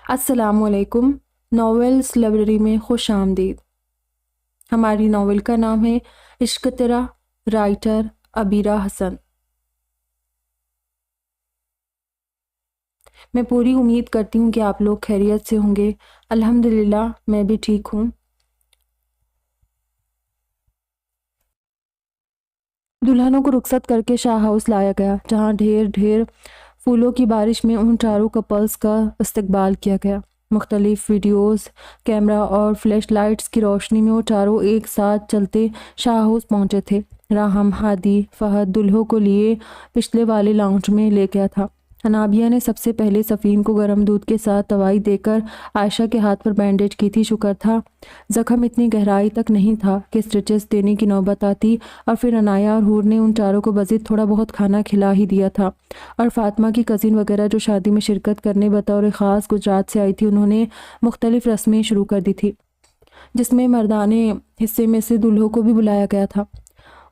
अस्सलामुअलैकुम। Novels library में खुश आमदीद। हमारी नावल का नाम है इश्क तेरा, राइटर अबीरा हसन। मैं पूरी उम्मीद करती हूँ कि आप लोग खैरियत से होंगे। अल्हम्दुलिल्लाह मैं भी ठीक हूँ। दुल्हनों को रुखसत करके शाह हाउस लाया गया, जहाँ ढेर ढेर फूलों की बारिश में उन चारों कपल्स का इस्तकबाल किया गया। मुख्तलिफ वीडियोस, कैमरा और फ्लैश लाइट्स की रोशनी में वो चारों एक साथ चलते शाह हाउस पहुंचे थे। राहम, हादी, फहद दुल्हों को लिए पिछले वाले लाउंज में ले गया था। अनाबिया ने सबसे पहले सफ़ीन को गर्म दूध के साथ दवाई देकर आयशा के हाथ पर बैंडेज की थी। शुक्र था ज़ख्म इतनी गहराई तक नहीं था कि स्टिचेस देने की नौबत आती। और फिर अनाया और हूर ने उन चारों को मज़ीद थोड़ा बहुत खाना खिला ही दिया था। और फातिमा की कज़िन वगैरह जो शादी में शिरकत करने बतौर ख़ास गुजरात से आई थी, उन्होंने मुख्तलिफ़ रस्में शुरू कर दी थी, जिसमें मर्दाने हिस्से में से दूल्हों को भी बुलाया गया था।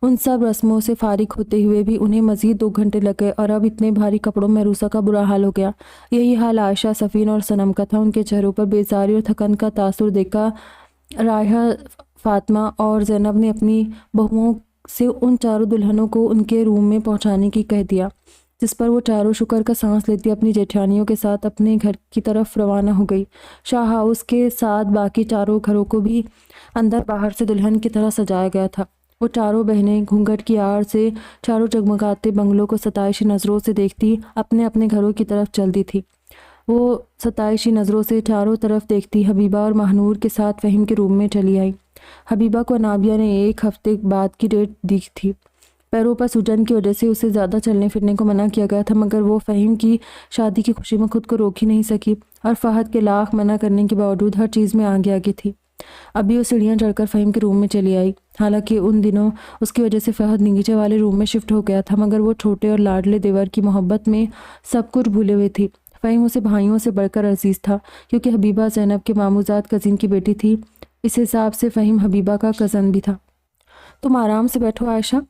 उन सब रस्मों से फारिग होते हुए भी उन्हें मज़ीद 2 घंटे लग गए और अब इतने भारी कपड़ों में रूसा का बुरा हाल हो गया। यही हाल आयशा, सफ़ीन और सनम का था। उनके चेहरों पर बेजारी और थकन का तासुर देखा रायहा, फातिमा और ज़ैनब ने अपनी बहुओं से उन चारों दुल्हनों को उनके रूम में पहुंचाने की कह दिया, जिस पर वो चारों शुक्र का सांस लेती अपनी जेठानियों के साथ अपने घर की तरफ रवाना हो गई। शाह हाउस के साथ बाकी चारों घरों को भी अंदर बाहर से दुल्हन की तरह सजाया गया था। वो चारों बहनें घूंघट की आड़ से चारों जगमगाते बंगलों को सताइशी नज़रों से देखती अपने अपने घरों की तरफ चलती थी। वो सताइशी नज़रों से चारों तरफ देखती हबीबा और महानूर के साथ फ़हीम के रूम में चली आई। हबीबा को अनाबिया ने 1 हफ्ते बाद की डेट दी थी। पैरों पर सूजन की वजह से उसे ज़्यादा चलने फिरने को मना किया गया था, मगर वो फ़हीम की शादी की खुशी में खुद को रोक ही नहीं सकी और फ़हद के लाख मना करने के बावजूद हर चीज़ में आगे आगे थी। अभी वो सीढ़ियाँ चढ़कर फ़हीम के रूम में चली आई। हालांकि उन दिनों उसकी वजह से फ़हद नीचे वाले रूम में शिफ्ट हो गया था, मगर वो छोटे और लाडले देवर की मोहब्बत में सब कुछ भूले हुए थी। फ़हीम उसे भाइयों से बढ़कर अजीज़ था, क्योंकि हबीबा ज़ैनब के मामूज़ाद कज़िन की बेटी थी। इस हिसाब से फ़हीम हबीबा का कज़न भी था। तुम आराम से बैठो आयशा,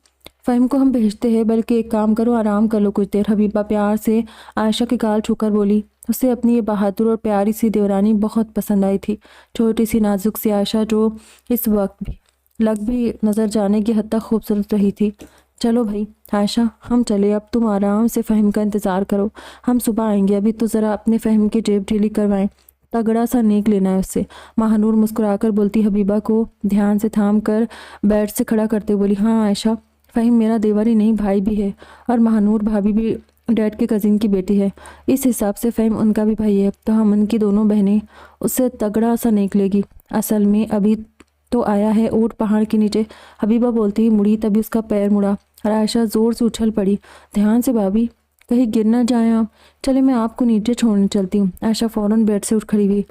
फ़हीम को हम भेजते हैं, बल्कि एक काम करो, आराम कर लो कुछ देर। हबीबा प्यार से आयशा के गाल छूकर बोली। उसे अपनी ये बहादुर और प्यारी सी देवरानी बहुत पसंद आई थी। छोटी सी नाजुक सी आयशा जो इस वक्त भी नज़र जाने की हद तक खूबसूरत रही थी। चलो भाई आयशा, हम चले अब। तुम आराम से फ़हीम का इंतज़ार करो, हम सुबह आएंगे। अभी तो ज़रा अपने फ़हीम की जेब ढीली करवाएं, तगड़ा सा नेक लेना है उससे। महानूर मुस्कुराकर बोलती हबीबा को ध्यान से थाम कर बेड से खड़ा करते हुए बोली, हाँ आयशा, फ़हीम मेरा देवर ही नहीं भाई भी है, और महानूर भाभी भी डैड के कज़िन की बेटी है। इस हिसाब से फ़हीम उनका भी भाई है, तो हम उनकी दोनों बहनें उससे तगड़ा सा नेक लेगी। असल में अभी तो आया है ऊँट पहाड़ के नीचे, हबीबा बोलती ही मुड़ी, तभी उसका पैर मुड़ा और आयशा ज़ोर से उछल पड़ी। ध्यान से भाभी, कहीं गिर ना जाए आप। चले मैं आपको नीचे छोड़ने चलती हूँ। आयशा फ़ौरन बेड से उठ खड़ी हुई,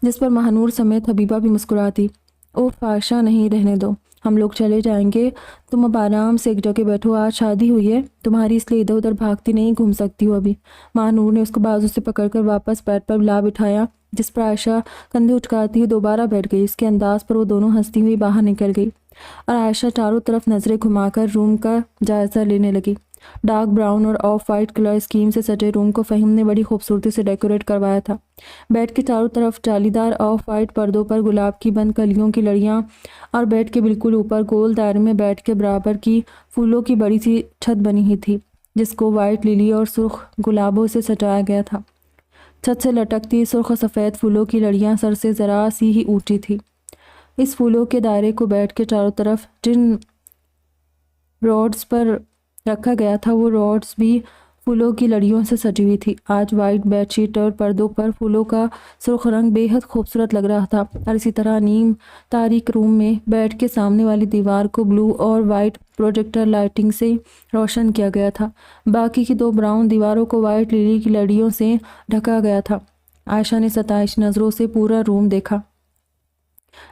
जिस पर महानूर समेत हबीबा भी मुस्कुराती। ओह आयशा, नहीं, रहने दो, हम लोग चले जाएंगे। तुम अब आराम से एक जगह बैठो, आज शादी हुई है तुम्हारी, इसलिए इधर उधर भागती नहीं घूम सकती हो अभी। महानूर ने उसको बाजू से पकड़कर वापस बेड पर ला बिठाया, जिस पर आयशा कंधे उचकाती हुई दोबारा बैठ गई। इसके अंदाज पर वो दोनों हंसती हुई बाहर निकल गई और आयशा चारों तरफ नज़रें घुमाकर रूम का जायज़ा लेने लगी। डार्क ब्राउन और ऑफ वाइट कलर स्कीम से सजे रूम को फ़हीम ने बड़ी खूबसूरती से डेकोरेट करवाया था। बेड के चारों तरफ जालीदार ऑफ वाइट पर्दों पर गुलाब की बंद कलियों की लड़ियाँ और बेड के बिल्कुल ऊपर गोल दायरे में बेड के बराबर की फूलों की बड़ी सी छत बनी हुई थी, जिसको वाइट लिली और सुर्ख गुलाबों से सजाया गया था। छत से लटकती सुर्ख सफ़ेद फूलों की लड़ियाँ सर से ज़रा सी ही ऊँची थी। इस फूलों के दायरे को बेड के चारों तरफ जिन रॉड्स पर रखा गया था, वो रॉड्स भी फूलों की लड़ियों से सजी हुई थी। आज वाइट बेडशीट और पर्दों पर फूलों का सुर्ख रंग बेहद खूबसूरत लग रहा था, और इसी तरह नीम तारीक रूम में बेड के सामने वाली दीवार को ब्लू और वाइट प्रोजेक्टर लाइटिंग से रोशन किया गया था। बाकी की 2 ब्राउन दीवारों को वाइट लिली की लड़ियों से ढका गया था। आयशा ने सताइश नज़रों से पूरा रूम देखा।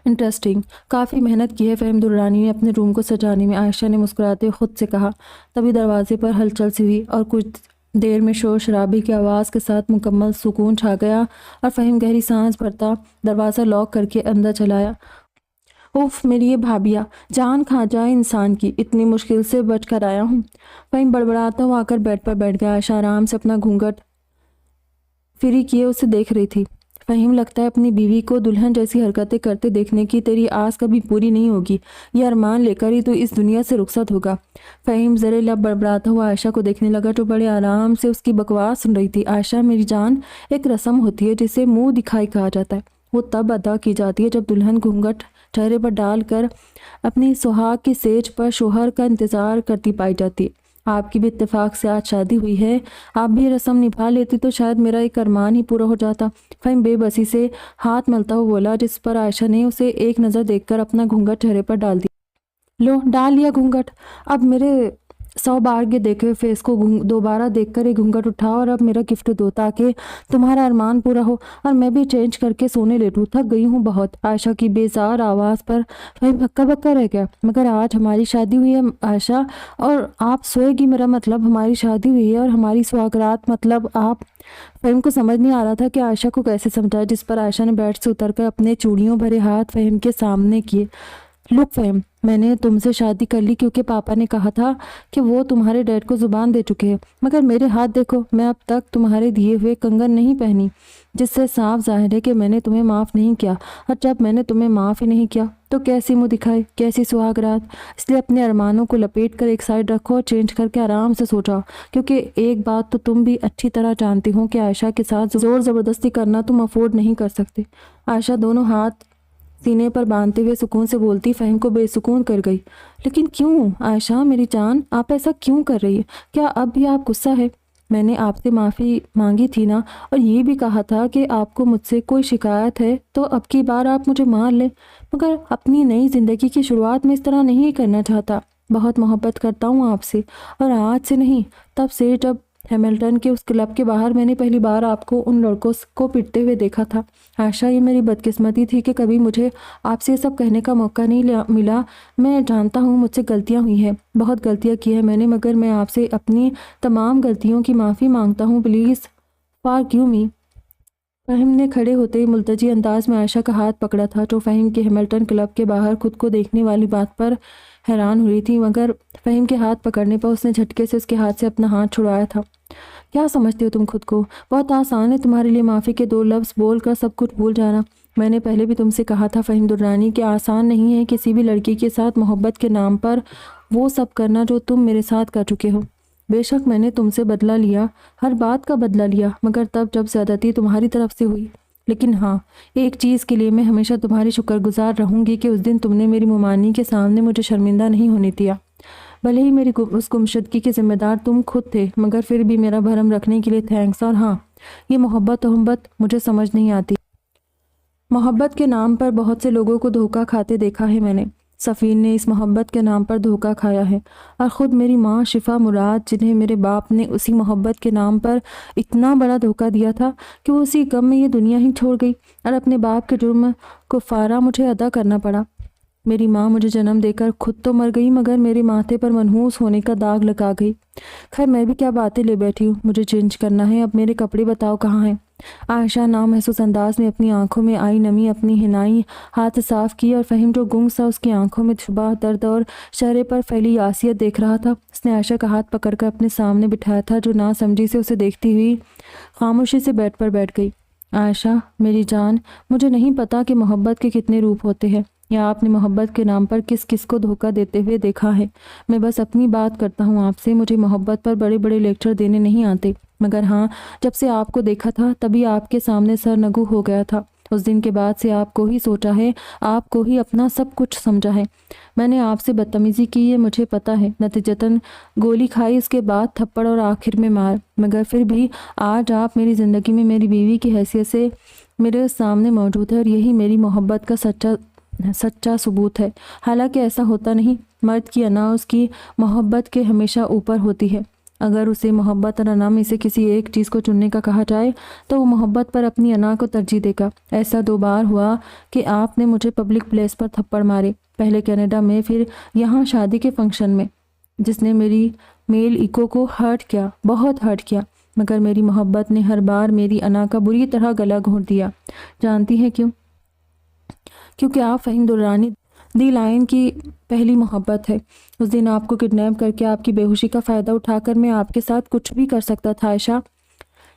इंटरेस्टिंग, काफ़ी मेहनत की है फ़हीम दुर्रानी ने अपने रूम को सजाने में, आयशा ने मुस्कुराते खुद से कहा। तभी दरवाजे पर हलचल सी हुई और कुछ देर में शोर शराबे की आवाज़ के साथ मुकम्मल सुकून छा गया और फ़हीम गहरी सांस भरता दरवाज़ा लॉक करके अंदर चला आया। उफ मेरी ये भाभिया, जान खा जाए इंसान की, इतनी मुश्किल से बच कर आया हूँ। फ़हीम बड़बड़ाता हुआ आकर बेड पर बैठ गया। आयशा आराम से अपना घूंघट फ्री किए उसे देख रही थी। फ़हीम, लगता है अपनी बीवी को दुल्हन जैसी हरकतें करते देखने की तेरी आस कभी पूरी नहीं होगी। ये अरमान लेकर ही तो इस दुनिया से रुखसत होगा। फ़हीम ज़रे लब बड़बड़ाता हुआ आयशा को देखने लगा, जो बड़े आराम से उसकी बकवास सुन रही थी। आयशा मेरी जान, एक रस्म होती है जिसे मुंह दिखाई कहा जाता है। वो तब अदा की जाती है जब दुल्हन घूंघट चेहरे पर डालकर अपनी सुहाग की सेज पर शोहर का इंतज़ार करती पाई जाती है। आपकी भी इत्तेफाक से आज शादी हुई है। आप भी रस्म निभा लेती तो शायद मेरा एक अरमान ही पूरा हो जाता। फ़हीम बेबसी से हाथ मलता हुआ बोला, जिस पर आयशा ने उसे एक नज़र देखकर अपना घूंघट चेहरे पर डाल दिया। लो, डाल लिया घूंघट। अब मेरे 100 बार के देखे फेस को दोबारा देखकर एक घूंघट उठाओ और अब मेरा गिफ्ट दो, ताकि तुम्हारा अरमान पूरा हो और मैं भी चेंज करके सोने लेटूं। थक गई हूँ बहुत। आयशा की बेजार आवाज़ पर फ़हीम हक्का बक्का रह गया। मगर आज हमारी शादी हुई है आयशा, और आप सोएगी, मेरा मतलब हमारी शादी हुई है और हमारी सुहागरात मतलब आप। फ़हीम को समझ नहीं आ रहा था कि आयशा को कैसे समझाए, जिस पर आयशा ने बेड से उतरकर अपने चूड़ियों भरे हाथ फ़हीम के सामने किए। लुक फ़हीम, मैंने तुमसे शादी कर ली क्योंकि पापा ने कहा था कि वो तुम्हारे डैड को ज़ुबान दे चुके हैं। मगर मेरे हाथ देखो, मैं अब तक तुम्हारे दिए हुए कंगन नहीं पहनी, जिससे साफ जाहिर है कि मैंने तुम्हें माफ़ नहीं किया। और जब मैंने तुम्हें माफ़ ही नहीं किया तो कैसी मुँह दिखाए, कैसी सुहागरात। इसलिए अपने अरमानों को लपेट कर एक साइड रखो और चेंज करके आराम से सो जाओ, क्योंकि एक बात तो तुम भी अच्छी तरह जानती हो कि आयशा के साथ ज़ोर ज़बरदस्ती करना तुम अफोर्ड नहीं कर सकते। आयशा दोनों हाथ सीने पर बांधते हुए सुकून से बोलती फ़हीम को बेसुकून कर गई। लेकिन क्यों आयशा मेरी जान, आप ऐसा क्यों कर रही है? क्या अब भी आप गुस्सा है? मैंने आपसे माफ़ी मांगी थी ना, और ये भी कहा था कि आपको मुझसे कोई शिकायत है तो अब की बार आप मुझे मार लें। मगर अपनी नई ज़िंदगी की शुरुआत में इस तरह नहीं करना चाहता। बहुत मोहब्बत करता हूँ आपसे, और आज से नहीं, तब से जब हैमिल्टन के उस क्लब के बाहर मैंने पहली बार आपको उन लड़कों को पिटते हुए देखा था। आशा, ये मेरी बदकिस्मती थी कि कभी मुझे आपसे ये सब कहने का मौका नहीं मिला। मैं जानता हूँ मुझसे गलतियाँ हुई हैं, बहुत गलतियाँ की हैं मैंने, मगर मैं आपसे अपनी तमाम गलतियों की माफ़ी मांगता हूँ। Please forgive me. फ़हीम ने खड़े होते ही मुल्तजी अंदाज में आयशा का हाथ पकड़ा था, जो फ़हीम के हैमिल्टन क्लब के बाहर खुद को देखने वाली बात पर हैरान हुई थी। मगर फ़हीम के हाथ पकड़ने पर उसने झटके से उसके हाथ से अपना हाथ छुड़ाया था। क्या समझते हो तुम खुद को? बहुत आसान है तुम्हारे लिए माफ़ी के 2 लफ्ज़ बोलकर सब कुछ भूल जाना। मैंने पहले भी तुमसे कहा था फ़हीम दुर्रानी, कि आसान नहीं है किसी भी लड़की के साथ मोहब्बत के नाम पर वो सब करना जो तुम मेरे साथ कर चुके हो। बेशक मैंने तुमसे बदला लिया, हर बात का बदला लिया, मगर तब जब ज़्यादती तुम्हारी तरफ से हुई। लेकिन हाँ, एक चीज़ के लिए मैं हमेशा तुम्हारी शुक्रगुजार रहूँगी कि उस दिन तुमने मेरी मुमानी के सामने मुझे शर्मिंदा नहीं होने दिया। भले ही मेरी उस गुमशुदगी के ज़िम्मेदार तुम खुद थे, मगर फिर भी मेरा भरम रखने के लिए थैंक्स। और हाँ, ये मोहब्बत मुझे समझ नहीं आती। मोहब्बत के नाम पर बहुत से लोगों को धोखा खाते देखा है मैंने। सफ़ीन ने इस मोहब्बत के नाम पर धोखा खाया है, और ख़ुद मेरी माँ शिफा मुराद, जिन्हें मेरे बाप ने उसी मोहब्बत के नाम पर इतना बड़ा धोखा दिया था कि वो उसी गम में ये दुनिया ही छोड़ गई, और अपने बाप के जुर्म को फारा मुझे अदा करना पड़ा। मेरी माँ मुझे जन्म देकर खुद तो मर गई, मगर मेरे माथे पर मनहूस होने का दाग लगा गई। खैर, मैं भी क्या बातें ले बैठी हूँ, मुझे चेंज करना है। अब मेरे कपड़े बताओ कहाँ हैं? आयशा नामहसूस अंदाज में अपनी आंखों में आई नमी अपनी हिनाई हाथ साफ की, और फ़हीम जो गुंग सा उसकी आंखों में शुबा दर्द और चेहरे पर फैली यासियत देख रहा था, उसने आयशा का हाथ पकड़कर अपने सामने बिठाया था, जो ना समझी से उसे देखती हुई खामोशी से बेड पर बैठ गई। आयशा मेरी जान, मुझे नहीं पता कि मोहब्बत के कितने रूप होते हैं, या आपने मोहब्बत के नाम पर किस किस को धोखा देते हुए देखा है। मैं बस अपनी बात करता हूँ आपसे। मुझे मोहब्बत पर बड़े बड़े लेक्चर देने नहीं आते, मगर हाँ, जब से आपको देखा था तभी आपके सामने सर नगू हो गया था। उस दिन के बाद से आपको ही सोचा है, आपको ही अपना सब कुछ समझा है। मैंने आपसे बदतमीज़ी की, ये मुझे पता है, नतीजतन गोली खाई, उसके बाद थप्पड़ और आखिर में मार, मगर फिर भी आज आप मेरी ज़िंदगी में मेरी बीवी की हैसियत से मेरे सामने मौजूद है, और यही मेरी मोहब्बत का सच्चा सबूत है। हालांकि ऐसा होता नहीं, मर्द की अना उसकी मोहब्बत के हमेशा ऊपर होती है। अगर उसे मोहब्बत और अना में से किसी एक चीज़ को चुनने का कहा जाए तो वो मोहब्बत पर अपनी अना को तरजीह देगा। ऐसा 2 बार हुआ कि आपने मुझे पब्लिक प्लेस पर थप्पड़ मारे, पहले कनाडा में, फिर यहाँ शादी के फंक्शन में, जिसने मेरी मेल ईगो को हर्ट किया, बहुत हर्ट किया। मगर मेरी मोहब्बत ने हर बार मेरी अना का बुरी तरह गला घोंट दिया। जानती हैं क्यों? क्योंकि आप फ़हीम दुर्रानी दी लाइन की पहली मोहब्बत है। उस दिन आपको किडनैप करके आपकी बेहोशी का फ़ायदा उठाकर मैं आपके साथ कुछ भी कर सकता था आयशा।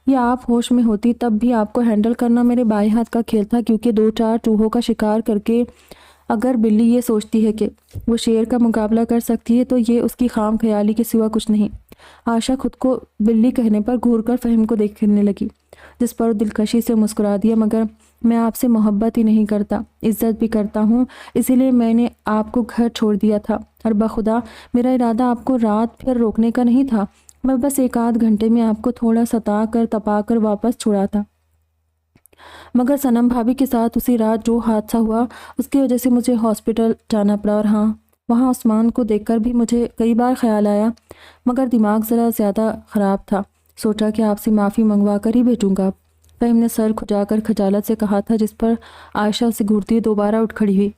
या आप होश में होती तब भी आपको हैंडल करना मेरे बाएं हाथ का खेल था, क्योंकि 2-4 चूहों का शिकार करके अगर बिल्ली ये सोचती है कि वो शेर का मुकाबला कर सकती है तो ये उसकी खाम ख्याली के सिवा कुछ नहीं। आशा खुद को बिल्ली कहने पर घूरकर फ़हीम को देखने लगी, जिस पर दिलकशी से मुस्कुरा दिया। मगर मैं आपसे मोहब्बत ही नहीं करता, इज्जत भी करता हूँ, इसीलिए मैंने आपको घर छोड़ दिया था। और बखुदा मेरा इरादा आपको रात भर रोकने का नहीं था, मैं बस 1-8 घंटे में आपको थोड़ा सता कर तपा कर वापस छुड़ा था। मगर सनम भाभी के साथ उसी रात जो हादसा हुआ उसकी वजह से मुझे हॉस्पिटल जाना पड़ा। और हाँ, वहाँ उस्मान को देखकर भी मुझे कई बार ख्याल आया, मगर दिमाग ज़रा ज़्यादा ख़राब था। सोचा कि आपसे माफ़ी मंगवा कर ही भेजूँगा। फ़हीम ने सर खुजाकर खजालत से कहा था, जिस पर आयशा से घूरती दोबारा उठ खड़ी हुई।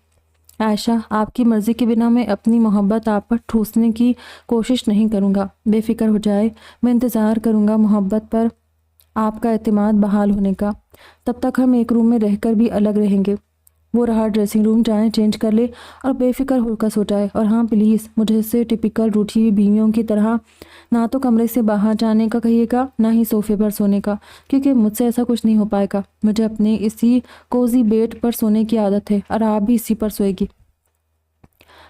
आयशा, आपकी मर्ज़ी के बिना मैं अपनी मोहब्बत आप पर ठूसने की कोशिश नहीं करूँगा। बेफ़िक्र हो जाए, मैं इंतज़ार करूँगा मोहब्बत पर आपका एतमाद बहाल होने का। तब तक हम एक रूम में रहकर भी अलग रहेंगे। वो रहा ड्रेसिंग रूम, जाएं चेंज कर ले और बेफिक्र होकर सो जाए। और हाँ प्लीज़, मुझे से टिपिकल रूठी हुई बीवियों की तरह ना तो कमरे से बाहर जाने का कहिएगा, ना ही सोफे पर सोने का, क्योंकि मुझसे ऐसा कुछ नहीं हो पाएगा। मुझे अपने इसी कोजी बेड पर सोने की आदत है और आप भी इसी पर सोएगी।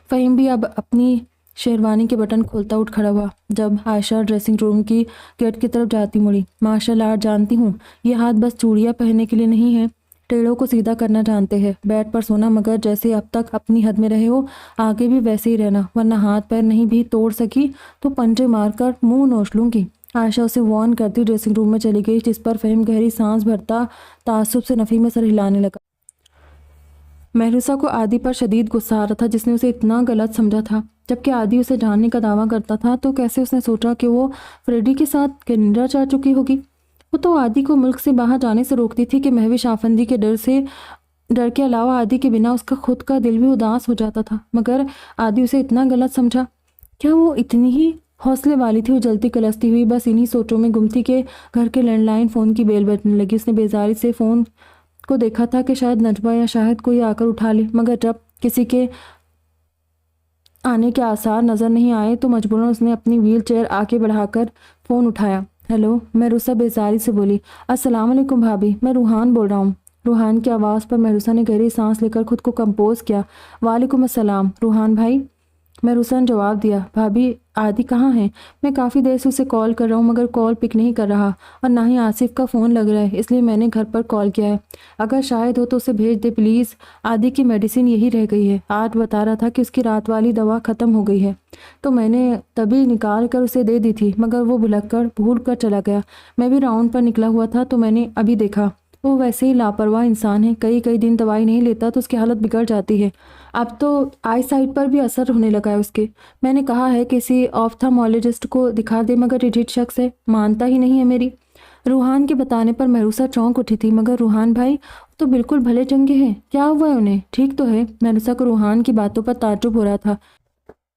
फ़हीम भी अब अपनी शेरवानी के बटन खोलता उठ खड़ा हुआ। जब आयशा ड्रेसिंग रूम की गेट की तरफ जाती मुड़ी। माशाल्लाह, जानती हूँ ये हाथ बस चूड़ियाँ पहनने के लिए नहीं है, टेढ़ों को सीधा करना जानते हैं। बेड पर सोना, मगर जैसे अब तक अपनी हद में रहे हो आगे भी वैसे ही रहना, वरना हाथ पैर नहीं भी तोड़ सकी तो पंजे मारकर मुंह नोच लूँगी। आयशा उसे वार्न करती ड्रेसिंग रूम में चली गई, जिस पर फ़हीम गहरी सांस भरता ताज्जुब से नफ़ी में सर हिलाने लगा। महरूसा को आदि पर शदीद गुस्सा आ रहा था, जिसने उसे इतना गलत समझा था। जबकि आदि उसे जानने का दावा करता था, तो कैसे उसने सोचा कि वो फ्रेडी के साथ कनाडा जा चुकी होगी। वो तो आदि को मुल्क से बाहर जाने से रोकती थी कि महविश आफंदी के डर के अलावा आदि के बिना उसका खुद का दिल भी उदास हो जाता था। मगर आदि उसे इतना गलत समझा। क्या वो इतनी ही हौसले वाली थी? वो जलती कलसती हुई बस इन्हीं सोचों में गुम थी कि घर के लैंडलाइन फ़ोन की बेल बजने लगी। उसने बेजारी से फ़ोन को देखा था कि शायद नजबा या शायद कोई आकर उठा ले, मगर जब किसी के आने के आसार नज़र नहीं आए तो मजबूरन उसने अपनी व्हील चेयर आगे बढ़ाकर फ़ोन उठाया। हेलो, महरूसा बेजारी से बोली। अस्सलाम वालेकुम भाभी, मैं रूहान बोल रहा हूँ। रूहान की आवाज़ पर महरूसा ने गहरी सांस लेकर खुद को कंपोज किया। वालेकुम अस्सलाम रूहान भाई, महरूसा ने जवाब दिया। भाभी, आदि कहाँ है? मैं काफ़ी देर से उसे कॉल कर रहा हूँ, मगर कॉल पिक नहीं कर रहा और ना ही आसिफ का फ़ोन लग रहा है, इसलिए मैंने घर पर कॉल किया है। अगर शायद हो तो उसे भेज दे प्लीज़। आदि की मेडिसिन यही रह गई है। आज बता रहा था कि उसकी रात वाली दवा ख़त्म हो गई है, तो मैंने तभी निकाल कर उसे दे दी थी, मगर वो भूल कर चला गया। मैं भी राउंड पर निकला हुआ था तो मैंने अभी देखा। वो वैसे ही लापरवाह इंसान है, कई कई दिन दवाई नहीं लेता तो उसकी हालत बिगड़ जाती है। अब तो आई साइट पर भी असर होने लगा है उसके। मैंने कहा है किसी ऑफ्थामोलॉजिस्ट को दिखा दे, मगर रिजिड शख्स है, मानता ही नहीं है मेरी। रूहान के बताने पर महरूसा चौंक उठी थी। मगर रूहान भाई तो बिल्कुल भले चंगे हैं, क्या हुआ है उन्हें? ठीक तो है। महरूसा को रूहान की बातों पर ताज्जुब हो रहा था।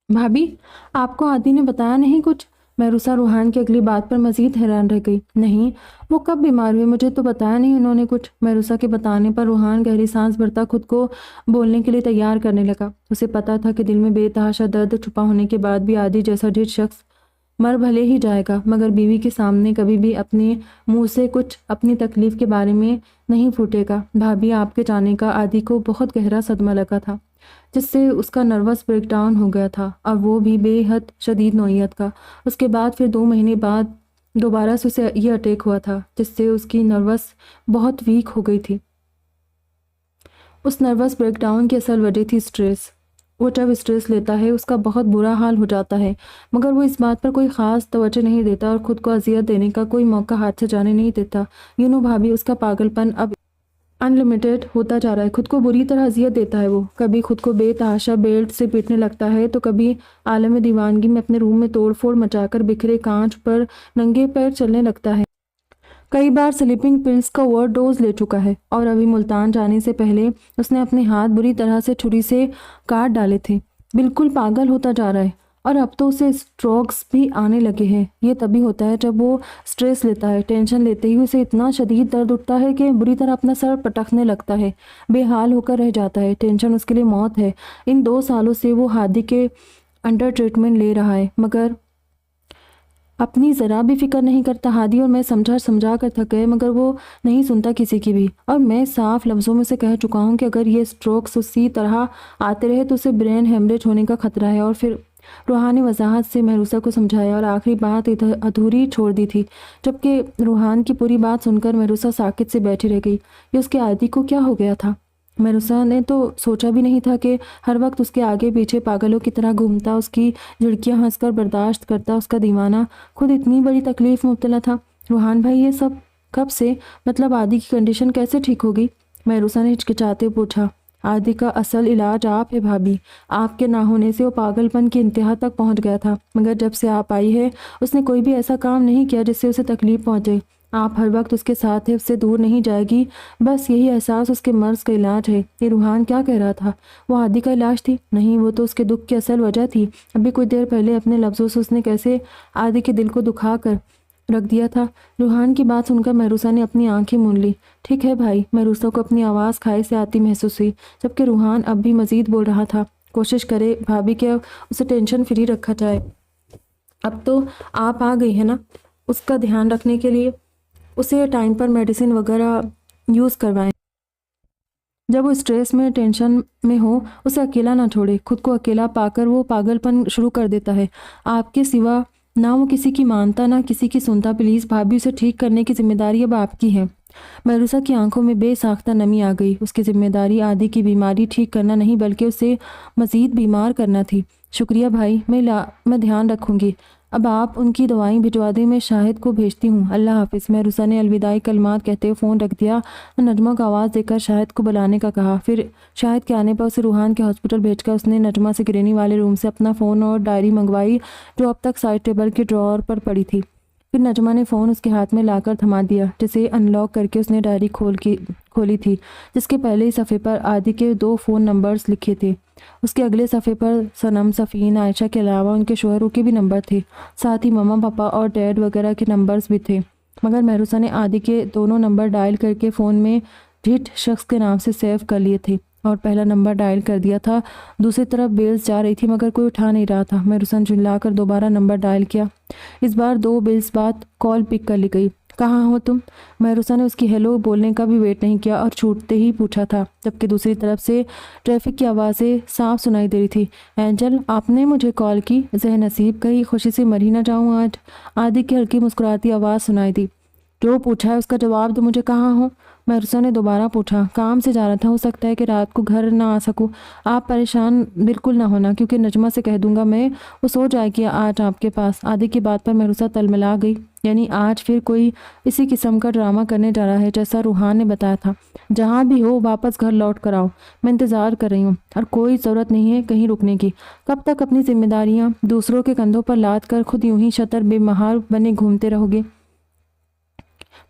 भाभी, आपको आदि ने बताया नहीं कुछ? महरूसा रूहान की अगली बात पर मजीद हैरान रह गई। नहीं, वो कब बीमार हुए? मुझे तो बताया नहीं उन्होंने कुछ। महरूसा के बताने पर रूहान गहरी सांस भरता खुद को बोलने के लिए तैयार करने लगा। उसे पता था कि दिल में बेतहाशा दर्द छुपा होने के बाद भी आदि जैसा ढिठ शख्स मर भले ही जाएगा, मगर बीवी के सामने कभी भी अपने मुंह से कुछ अपनी तकलीफ के बारे में नहीं फूटेगा। भाभी, आपके जाने का आदि को बहुत गहरा सदमा लगा था, जिससे उसका नर्वस ब्रेकडाउन हो गया था, और वो भी बेहद शदीद नौइयत का। उसके बाद फिर 2 महीने बाद दोबारा से उसे ये अटैक हुआ था, जिससे उसकी नर्वस बहुत वीक हो गई थी। उस नर्वस ब्रेकडाउन की असल वजह थी स्ट्रेस। वो जब स्ट्रेस लेता है उसका बहुत बुरा हाल हो जाता है, मगर वो इस बात पर कोई ख़ास तवज्जो नहीं देता और ख़ुद को अजियत देने का कोई मौका हाथ से जाने नहीं देता। भाभी, उसका पागलपन अब अनलिमिटेड होता जा रहा है। खुद को बुरी तरह अजियत देता है वो। कभी खुद को बेतहाशा बेल्ट से पीटने लगता है, तो कभी आलम दीवानगी में अपने रूम में तोड़फोड़ मचाकर बिखरे कांच पर नंगे पैर चलने लगता है। कई बार स्लीपिंग पिल्स का ओवरडोज ले चुका है, और अभी मुल्तान जाने से पहले उसने अपने हाथ बुरी तरह से छुरी से काट डाले थे। बिल्कुल पागल होता जा रहा है, और अब तो उसे स्ट्रोक्स भी आने लगे हैं। ये तभी होता है जब वो स्ट्रेस लेता है। टेंशन लेते ही उसे इतना शदीद दर्द उठता है कि बुरी तरह अपना सर पटकने लगता है, बेहाल होकर रह जाता है। टेंशन उसके लिए मौत है। इन 2 सालों से वो हादी के अंडर ट्रीटमेंट ले रहा है, मगर अपनी ज़रा भी फिक्र नहीं करता। हादी और मैं समझा समझा कर थक गए, मगर वो नहीं सुनता किसी की भी। और मैं साफ लफ्ज़ों में उसे कह चुका हूँ कि अगर ये स्ट्रोक्स उसी तरह आते रहे तो उसे ब्रेन हेमरेज होने का खतरा है। और फिर रूहान ने वजाहत से महरूसा को समझाया और आखिरी बात इधर अधूरी छोड़ दी थी। जबकि रूहान की पूरी बात सुनकर महरूसा साकित से बैठी रह गई। ये उसके आदि को क्या हो गया था? महरूसा ने तो सोचा भी नहीं था कि हर वक्त उसके आगे पीछे पागलों की तरह घूमता, उसकी झिड़कियां हंसकर बर्दाश्त करता उसका दीवाना खुद इतनी बड़ी तकलीफ मुब्तला था। रूहान भाई, ये सब कब से? मतलब आदि की कंडीशन कैसे ठीक होगी? महरूसा ने हिचकिचाते पूछा। आदि का असल इलाज आप है भाभी। आपके ना होने से वो पागलपन की इंतहा तक पहुंच गया था, मगर जब से आप आई है उसने कोई भी ऐसा काम नहीं किया जिससे उसे तकलीफ पहुंचे। आप हर वक्त उसके साथ है, उससे दूर नहीं जाएगी। बस यही एहसास उसके मर्ज का इलाज है। ये रूहान क्या कह रहा था? वो आदि का इलाज थी? नहीं, वो तो उसके दुख की असल वजह थी। अभी कुछ देर पहले अपने लफ्ज़ों से उसने कैसे आदि के दिल को दुखा कर रख दिया था। रूहान की बात सुनकर महरूसा ने अपनी आंखें मूंद ली। ठीक है भाई। महरूसा को अपनी आवाज़ खाई से आती महसूस हुई, जबकि रूहान अब भी मजीद बोल रहा था। कोशिश करे भाभी कि उसे टेंशन फ्री रखा जाए। अब तो आप आ गई है ना उसका ध्यान रखने के लिए। उसे टाइम पर मेडिसिन वगैरह यूज़ करवाएं। जब वो स्ट्रेस में टेंशन में हो उसे अकेला ना छोड़े। खुद को अकेला पाकर वो पागलपन शुरू कर देता है। आपके सिवा ना वो किसी की मानता ना किसी की सुनता। प्लीज़ भाभी, उसे ठीक करने की जिम्मेदारी अब आपकी है। महरूसा की आंखों में बेसाख्ता नमी आ गई। उसकी जिम्मेदारी आदि की बीमारी ठीक करना नहीं बल्कि उसे मज़ीद बीमार करना थी। शुक्रिया भाई, मैं ध्यान रखूंगी। अब आप उनकी दवाएं भिजवा दें, मैं शाहिद को भेजती हूँ। अल्लाह हाफिज़। महरूसा ने अलविदाई कलमात कहते हुए फ़ोन रख दिया और नजमा को आवाज़ देकर शाहिद को बुलाने का कहा। फिर शाहिद के आने पर उसे रूहान के हॉस्पिटल भेजकर उसने नजमा से गिरनी वाले रूम से अपना फ़ोन और डायरी मंगवाई जो अब तक साइड टेबल के ड्रॉअर पर पड़ी थी। फिर नजमा ने फ़ोन उसके हाथ में लाकर थमा दिया, जिसे अनलॉक करके उसने डायरी खोली थी, जिसके पहले ही सफ़े पर आदि के 2 फ़ोन नंबर्स लिखे थे। उसके अगले सफ़े पर सनम, सफ़ीन, आयशा के अलावा उनके शोहरों के भी नंबर थे। साथ ही मम्मा, पापा और डैड वगैरह के नंबर्स भी थे। मगर महरूसा ने आदि के दोनों नंबर डायल करके फ़ोन में ढिठ शख्स के नाम से सेव कर लिए थे और पहला नंबर डायल कर दिया था। दूसरी तरफ बेल्स जा रही थी मगर कोई उठा नहीं रहा था। महरूसा ने चिल्लाकर दोबारा नंबर डायल किया। इस बार 2 बेल्स बाद कॉल पिक कर ली गई। कहाँ हो तुम? महरूसा ने उसकी हेलो बोलने का भी वेट नहीं किया और छूटते ही पूछा था, जबकि दूसरी तरफ से ट्रैफिक की आवाज़ें साफ सुनाई दे रही थी। एंजल, आपने मुझे कॉल की? जह नसीब, कहीं खुशी से मर ही ना जाऊँ आज। आदि की हल्की मुस्कुराती आवाज़ सुनाई दी। जो पूछा है उसका जवाब दो, मुझे कहाँ हो? महरूसा ने दोबारा पूछा। काम से जा रहा था, हो सकता है कि रात को घर ना आ सकूं। आप परेशान बिल्कुल ना होना, क्योंकि नजमा से कह दूंगा मैं, वो सो जाएगी आज आपके पास। आदि की बात पर महरूसा तलमिला गई। यानी आज फिर कोई इसी किस्म का ड्रामा करने जा रहा है जैसा रूहान ने बताया था। जहाँ भी हो वापस घर लौट कर आओ, मैं इंतज़ार कर रही हूँ और कोई ज़रूरत नहीं है कहीं रुकने की। कब तक अपनी जिम्मेदारियाँ दूसरों के कंधों पर लाद कर खुद यूं ही शतर बेमहार बने घूमते रहोगे?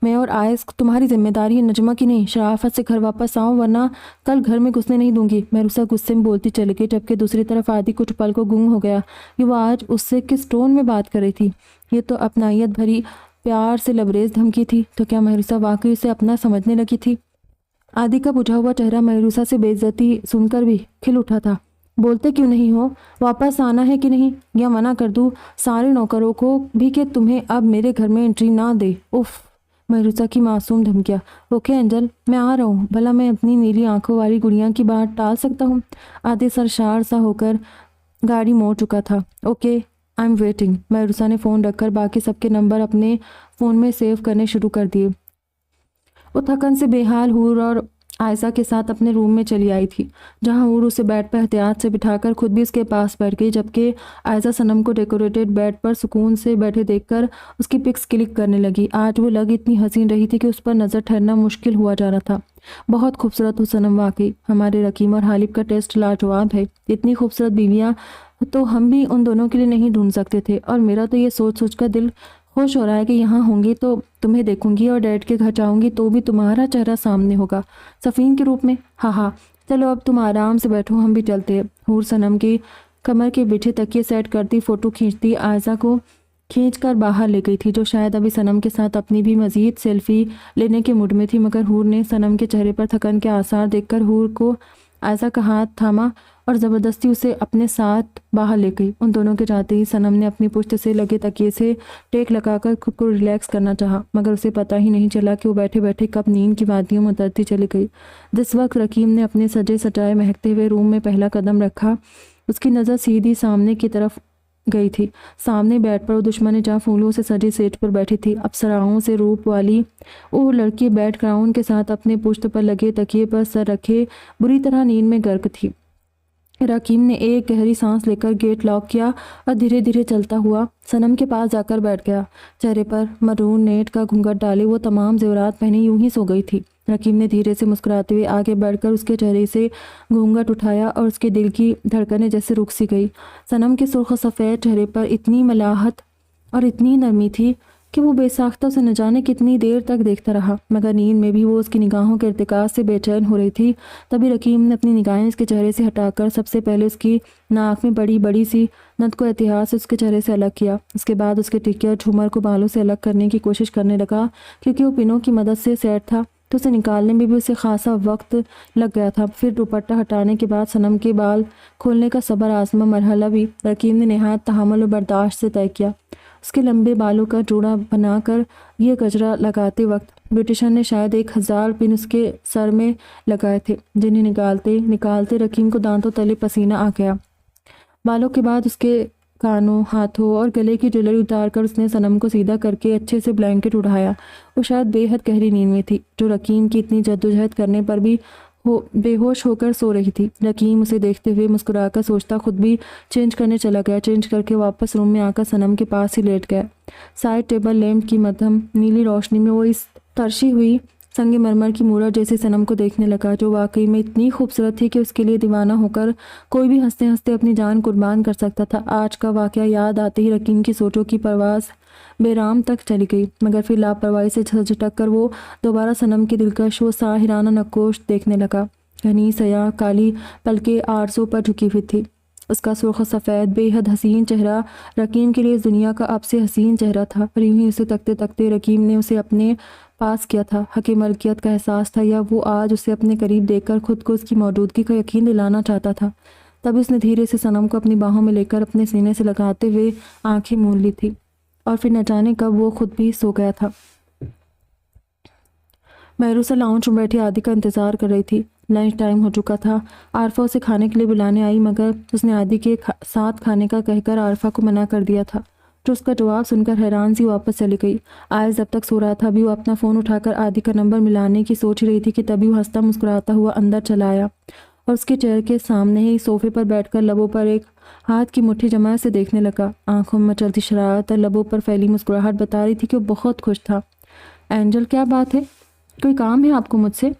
मैं और आयस तुम्हारी जिम्मेदारी है, नजमा की नहीं। शराफत से घर वापस आओ वरना कल घर में घुसने नहीं दूंगी। महरूसा गुस्से में बोलती चली गई, जबकि दूसरी तरफ आदि कुछ पल को गुम हो गया कि वो आज उससे किस टोन में बात कर रही थी। ये तो अपनायत भरी प्यार से लबरेज धमकी थी, तो क्या महरूसा वाकई उसे अपना समझने लगी थी? आदि का बुझा हुआ चेहरा महरूसा से बेइज्जती सुनकर भी खिल उठा था। बोलते क्यों नहीं हो? वापस आना है कि नहीं, या मना कर दूं सारे नौकरों को भी कि तुम्हें अब मेरे घर में एंट्री ना दे? उफ, महरूसा की मासूम धमकियाँ। ओके एंजल, मैं आ रहा हूँ। भला मैं अपनी नीली आंखों वाली गुड़िया की बात टाल सकता हूँ? आधे सरशार सा होकर गाड़ी मोड़ चुका था। Okay, I am waiting. Mahrusa ने फ़ोन रखकर बाकी सबके नंबर अपने फ़ोन में सेव करने शुरू कर दिए। वो थकन से बेहाल हूर और आयशा के साथ अपने रूम में चली आई थी, जहां हूर उसे बेड पर एहतियात से बिठाकर खुद भी उसके पास बैठ गई, जबकि आयशा सनम को डेकोरेटेड बेड पर सुकून से बैठे देखकर उसकी पिक्स क्लिक करने लगी। आज वो लग इतनी हसीन रही थी कि उस पर नज़र ठहरना मुश्किल हुआ जा रहा था। बहुत खूबसूरत हो सनम, वाकई हमारे रकीम और हालिब का टेस्ट लाजवाब है। इतनी खूबसूरत बीवियाँ तो हम भी उन दोनों के लिए नहीं ढूंढ सकते थे। और मेरा तो ये सोच सोच कर दिल खुश हो रहा है कि यहाँ होंगी तो तुम्हें देखूंगी और डैड के घर जाऊंगी तो भी तुम्हारा चेहरा सामने होगा, सफ़ीन के रूप में। हाँ हाँ, चलो अब तुम आराम से बैठो, हम भी चलते हैं। हूर सनम की कमर के पीछे तकिए सेट करती फ़ोटो खींचती आयशा को खींच कर बाहर ले गई थी, जो शायद अभी सनम के साथ अपनी भी मज़ीद सेल्फी लेने के मूड में थी। मगर हूर ने सनम के चेहरे पर थकन के आसार देखकर हूर को आयशा का हाथ थामा और ज़बरदस्ती उसे अपने साथ बाहर ले गई। उन दोनों के जाते ही सनम ने अपनी पुश्त से लगे तकिए से टेक लगाकर खुद को रिलैक्स करना चाहा, मगर उसे पता ही नहीं चला कि वो बैठे बैठे कब नींद की वादियों में उतरती चली गई। जिस वक्त रकीम ने अपने सजे सजाए महकते हुए रूम में पहला कदम रखा, उसकी नज़र सीधी सामने की तरफ गई थी। सामने बेड पर वो दुश्मन जहाँ फूलों से सजी सेज पर बैठी थी, अप्सराओं से रूप वाली वो लड़की बैक ग्राउंड के साथ अपने पुश्त पर लगे तकिए पर सर रखे बुरी तरह नींद में गर्क थी। रकीम ने एक गहरी सांस लेकर गेट लॉक किया और धीरे धीरे चलता हुआ सनम के पास जाकर बैठ गया। चेहरे पर मरून नेट का घूंघट डाले वो तमाम जेवरात पहने यूं ही सो गई थी। रकीम ने धीरे से मुस्कुराते हुए आगे बढ़कर उसके चेहरे से घूंघट उठाया और उसके दिल की धड़कनें जैसे रुक सी गई। सनम के सुर्ख सफ़ेद चेहरे पर इतनी मलाहत और इतनी नरमी थी कि वो बेसाख्ता उसे न जाने कितनी देर तक देखता रहा, मगर नींद में भी वो उसकी निगाहों के इर्तिकाज से बेचैन हो रही थी। तभी रकीम ने अपनी निगाहें उसके चेहरे से हटाकर सबसे पहले उसकी नाक में बड़ी बड़ी सी नथ को एहतियात से उसके चेहरे से अलग किया। उसके बाद उसके टिक्के और झूमर को बालों से अलग करने की कोशिश करने लगा। क्योंकि वो पिनों की मदद से सेट था तो उसे निकालने में भी उसे खासा वक्त लग गया था। फिर दुपट्टा हटाने के बाद सनम के बाल खोलने का सबर आजमा मरहला भी रकीम ने नहायत तहम्मुल और बर्दाश्त से तय किया। उसके लंबे बालों का जोड़ा बनाकर ये गजरा लगाते वक्त ब्यूटिशियन ने शायद 1000 पिन उसके सर में लगाए थे, जिन्हें निकालते निकालते रकीम को दांतों तले पसीना आ गया। बालों के बाद उसके कानों, हाथों और गले की ज्वेलरी उतारकर उसने सनम को सीधा करके अच्छे से ब्लैंकेट उठाया। वो शायद बेहद गहरी नींद में थी, जो रकीम की इतनी जद्दोजहद करने पर भी बेहोश होकर सो रही थी। रकीम उसे देखते हुए मुस्कुराकर सोचता खुद भी चेंज करने चला गया। चेंज करके वापस रूम में आकर सनम के पास ही लेट गया। साइड टेबल लैंप की मध्यम नीली रोशनी में वो इस तरशी हुई संगमरमर की मूरत जैसी सनम को देखने लगा, जो वाकई में इतनी खूबसूरत थी कि उसके लिए दीवाना होकर कोई भी हंसते हंसते अपनी जान कुर्बान कर सकता था। आज का वाकया याद आते ही रकीम की सोचों की परवाज़ बेराम तक चली गई, मगर फिर लापरवाही से झटक कर वो दोबारा सनम की दिलकश वो साहिराना नक्कोश देखने लगा। घनी सया काली पलके आरज़ों पर झुकी हुई थी। उसका सुर्ख सफ़ेद बेहद हसीन चेहरा रकीम के लिए इस दुनिया का अब से हसीन चेहरा था। और यूं ही उसे तकते तकते रकीम ने उसे अपने पास किया था। हक़ मलकियत का एहसास था, या वो आज उसे अपने करीब देखकर खुद को उसकी मौजूदगी का यकीन दिलाना चाहता था। तब उसने धीरे से सनम को अपनी बाहों में लेकर अपने सीने से लगाते हुए आंखें मूंद ली थी, और फिर न जाने कब वो खुद भी सो गया था। महरूसा लाउंज में बैठी आदि का इंतज़ार कर रही थी। लंच टाइम हो चुका था। आरफा उसे खाने के लिए बुलाने आई, मगर उसने आदि के साथ खाने का कहकर आरफा को मना कर दिया था, जो उसका जवाब सुनकर हैरान सी वापस चली गई। आयस जब तक सो रहा था अभी वो अपना फ़ोन उठाकर आदि का नंबर मिलाने की सोच रही थी कि तभी वो हंसता मुस्कुराता हुआ अंदर चला आया और उसके चेहरे के सामने ही सोफे पर बैठकर लबों पर एक हाथ की मुट्ठी जमाए से देखने लगा। आंखों में मचलती शरारत और लबों पर फैली मुस्कुराहट बता रही थी कि वो बहुत खुश था। एंजल, क्या बात है? कोई काम है आपको मुझसे?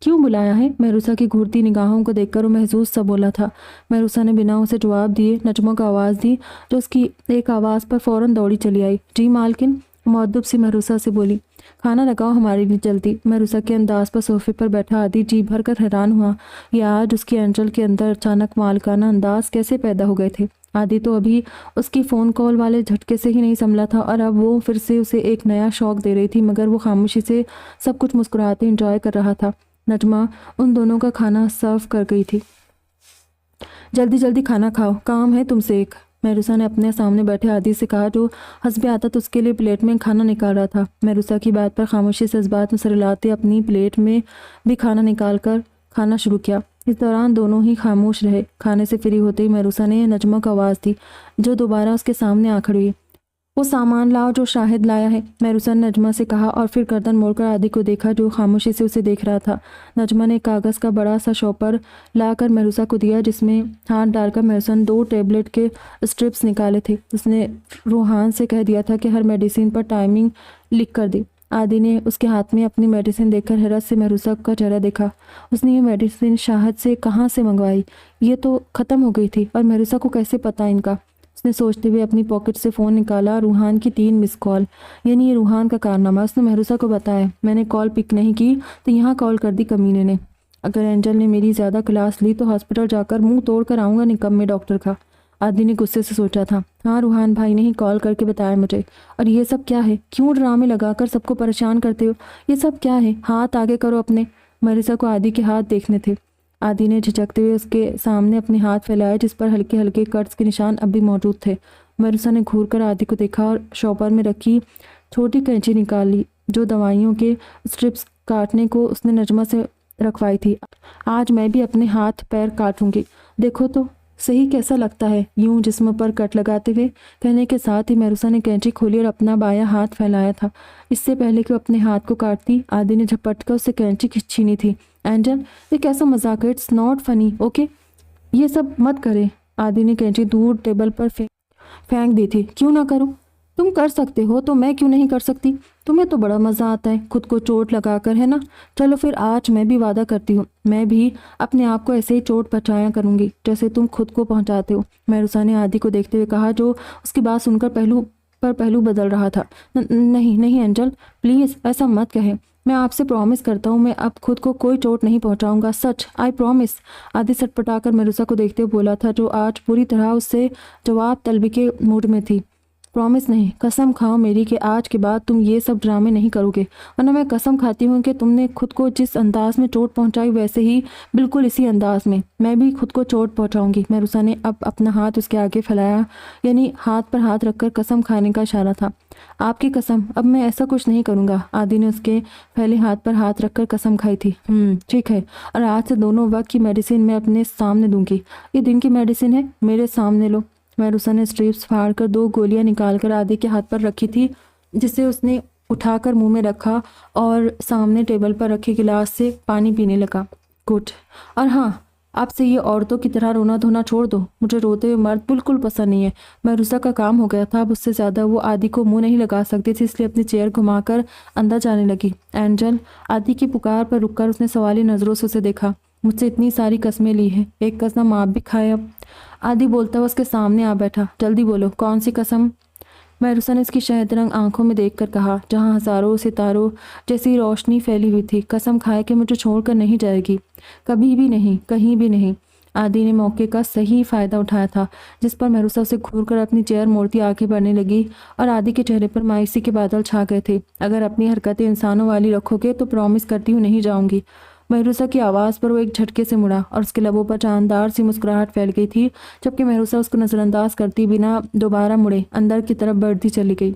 क्यों बुलाया है? महरूसा की घूरती निगाहों को देखकर वो महजूज सा बोला था। महरूसा ने बिना उसे जवाब दिए नजमों को आवाज़ दी, जो उसकी एक आवाज़ पर फ़ौरन दौड़ी चली आई। जी मालकिन, मुअद्दब सी महरूसा से बोली। खाना लगाओ हमारे लिए जल्दी। महरूसा के अंदाज पर सोफे पर बैठा आदि जी भर कर हैरान हुआ। यह आज उसकी एंजल के अंदर अचानक मालकाना अंदाज कैसे पैदा हो गए थे। आदि तो अभी उसकी फ़ोन कॉल वाले झटके से ही नहीं संभला था, और अब वो फिर से उसे एक नया शौक दे रही थी, मगर वो खामोशी से सब कुछ मुस्कुराते इंजॉय कर रहा था। नजमा उन दोनों का खाना सर्व कर गई थी। जल्दी जल्दी खाना खाओ, काम है तुमसे एक। महरूसा ने अपने सामने बैठे आदि से कहा, जो हस्बे आदत उसके लिए प्लेट में खाना निकाल रहा था। महरूसा की बात पर खामोशी से इस बात में सरलाते अपनी प्लेट में भी खाना निकाल कर खाना शुरू किया। इस दौरान दोनों ही खामोश रहे। खाने से फ्री होते ही महरूसा ने नजमा को आवाज़ दी, जो दोबारा उसके सामने आ खड़ी हुई। वो सामान लाओ जो शाहिद लाया है, महरूसा ने नजमा से कहा, और फिर गर्दन मोड़कर आदि को देखा, जो खामोशी से उसे देख रहा था। नजमा ने कागज़ का बड़ा सा शॉपर लाकर महरूसा को दिया, जिसमें हाथ डालकर महरूसा ने 2 टैबलेट के स्ट्रिप्स निकाले थे। उसने रूहान से कह दिया था कि हर मेडिसिन पर टाइमिंग लिख कर दे। आदि ने उसके हाथ में अपनी मेडिसिन देखकर हैरत से महरूसा का चेहरा देखा। उसने ये मेडिसिन शाहिद से कहाँ से मंगवाई? ये तो ख़त्म हो गई थी, और महरूसा को कैसे पता इनका? उसने सोचते हुए अपनी पॉकेट से फ़ोन निकाला। रूहान की 3 मिस कॉल, यानी ये रूहान का कारनामा। उसने महरूसा को बताया, मैंने कॉल पिक नहीं की तो यहाँ कॉल कर दी कमीने ने। अगर एंजल ने मेरी ज़्यादा क्लास ली तो हॉस्पिटल जाकर मुंह तोड़ कर आऊँगा निकम्मे डॉक्टर का। आदि ने गुस्से से सोचा था। हाँ, रूहान भाई ने ही कॉल करके बताया मुझे। और ये सब क्या है? क्यों ड्रामे लगाकर सबको परेशान करते हो? ये सब क्या है? हाथ आगे करो अपने। महरूसा को आदि के हाथ देखने थे। आदि ने झिझकते हुए उसके सामने अपने हाथ फैलाए जिस पर हल्के हल्के कट्स के निशान अब भी मौजूद थे। मरुसा ने घूर कर आदि को देखा और शॉपर में रखी छोटी कैंची निकाली जो दवाइयों के स्ट्रिप्स काटने को उसने नजमा से रखवाई थी। आज मैं भी अपने हाथ पैर काटूंगी, देखो तो सही कैसा लगता है, यूं जिस्म पर कट लगाते हुए कहने के साथ ही मरुसा ने कैंची खोली और अपना बायां हाथ फैलाया था। इससे पहले कि वो अपने हाथ को काटती आदि ने झपट कर उससे कैंची छीनी थी। एंजल, ये कैसा मजाक है, इट्स नॉट फनी, ओके? ये सब मत करे। आदि ने कैंची दूर टेबल पर फेंक दी थी। क्यों ना करूं? तुम कर सकते हो तो मैं क्यों नहीं कर सकती? तुम्हें तो बड़ा मजा आता है खुद को चोट लगाकर, है ना? चलो फिर आज मैं भी वादा करती हूँ, मैं भी अपने आप को ऐसे ही चोट पहुंचाया करूंगी जैसे तुम खुद को पहुंचाते हो। मरुसा ने आदि को देखते हुए कहा जो उसकी बात सुनकर पहलू बदल रहा था। नहीं नहीं एंजल, प्लीज ऐसा मत कहे। मैं आपसे प्रॉमिस करता हूँ मैं अब खुद को कोई चोट नहीं पहुंचाऊंगा, सच, आई प्रॉमिस। आदि सटपटाकर मरुसा को देखते हुए बोला था जो आज पूरी तरह उससे जवाब तलबी के मूड में थी। प्रॉमिस नहीं, कसम खाओ मेरी कि आज के बाद तुम ये सब ड्रामे नहीं करोगे, वरना मैं कसम खाती हूँ कि तुमने खुद को जिस अंदाज में चोट पहुंचाई वैसे ही बिल्कुल इसी अंदाज में मैं भी खुद को चोट पहुंचाऊंगी। मरुसा ने अब अपना हाथ उसके आगे फैलाया, यानी हाथ पर हाथ रखकर कसम खाने का इशारा था। आपकी कसम, अब मैं ऐसा कुछ नहीं करूंगा। आदि ने उसके फैले हाथ पर हाथ रखकर कसम खाई थी। ठीक है, और आज से दोनों वक्त की मेडिसिन मैं अपने सामने दूंगी। ये दिन की मेडिसिन है, मेरे सामने लो। मरुसा ने स्ट्रिप्स फाड़कर 2 गोलियां निकालकर आदि के हाथ पर रखी थी जिसे उसने उठाकर मुंह में रखा और सामने टेबल पर रखे गिलास से पानी पीने लगा। गुड, और हाँ, आपसे ये औरतों की तरह रोना धोना छोड़ दो, मुझे रोते हुए मर्द बिल्कुल पसंद नहीं है। मरुसा का काम हो गया था, अब उससे ज़्यादा वो आदि को मुंह नहीं लगा सकती थी, इसलिए अपनी चेयर घुमाकर अंदर जाने लगी। एंजल, आदि की पुकार पर रुककर उसने सवाली नज़रों से उसे देखा। मुझसे इतनी सारी कस्में ली हैं, एक कसम आप भी खाए अब। आदि बोलता हुआ उसके सामने आ बैठा। जल्दी बोलो, कौन सी कसम? मरुसा ने उसकी शहद रंग आंखों में देखकर कहा जहां हजारों सितारों जैसी रोशनी फैली हुई थी। कसम खाए कि मुझे छोड़कर नहीं जाएगी, कभी भी नहीं, कहीं भी नहीं। आदि ने मौके का सही फायदा उठाया था जिस पर मरुसा उसे घूरकर अपनी चेयर मोड़ती आगे बढ़ने लगी और आदि के चेहरे पर मायूसी के बादल छा गए थे। अगर अपनी हरकतें इंसानों वाली रखोगे तो प्रॉमिस करती हूँ नहीं जाऊंगी। मरुसा की आवाज़ पर वो एक झटके से मुड़ा और उसके लबों पर जानदार सी मुस्कुराहट फैल गई थी, जबकि मरुसा उसको नज़रअंदाज करती बिना दोबारा मुड़े अंदर की तरफ बढ़ती चली गई।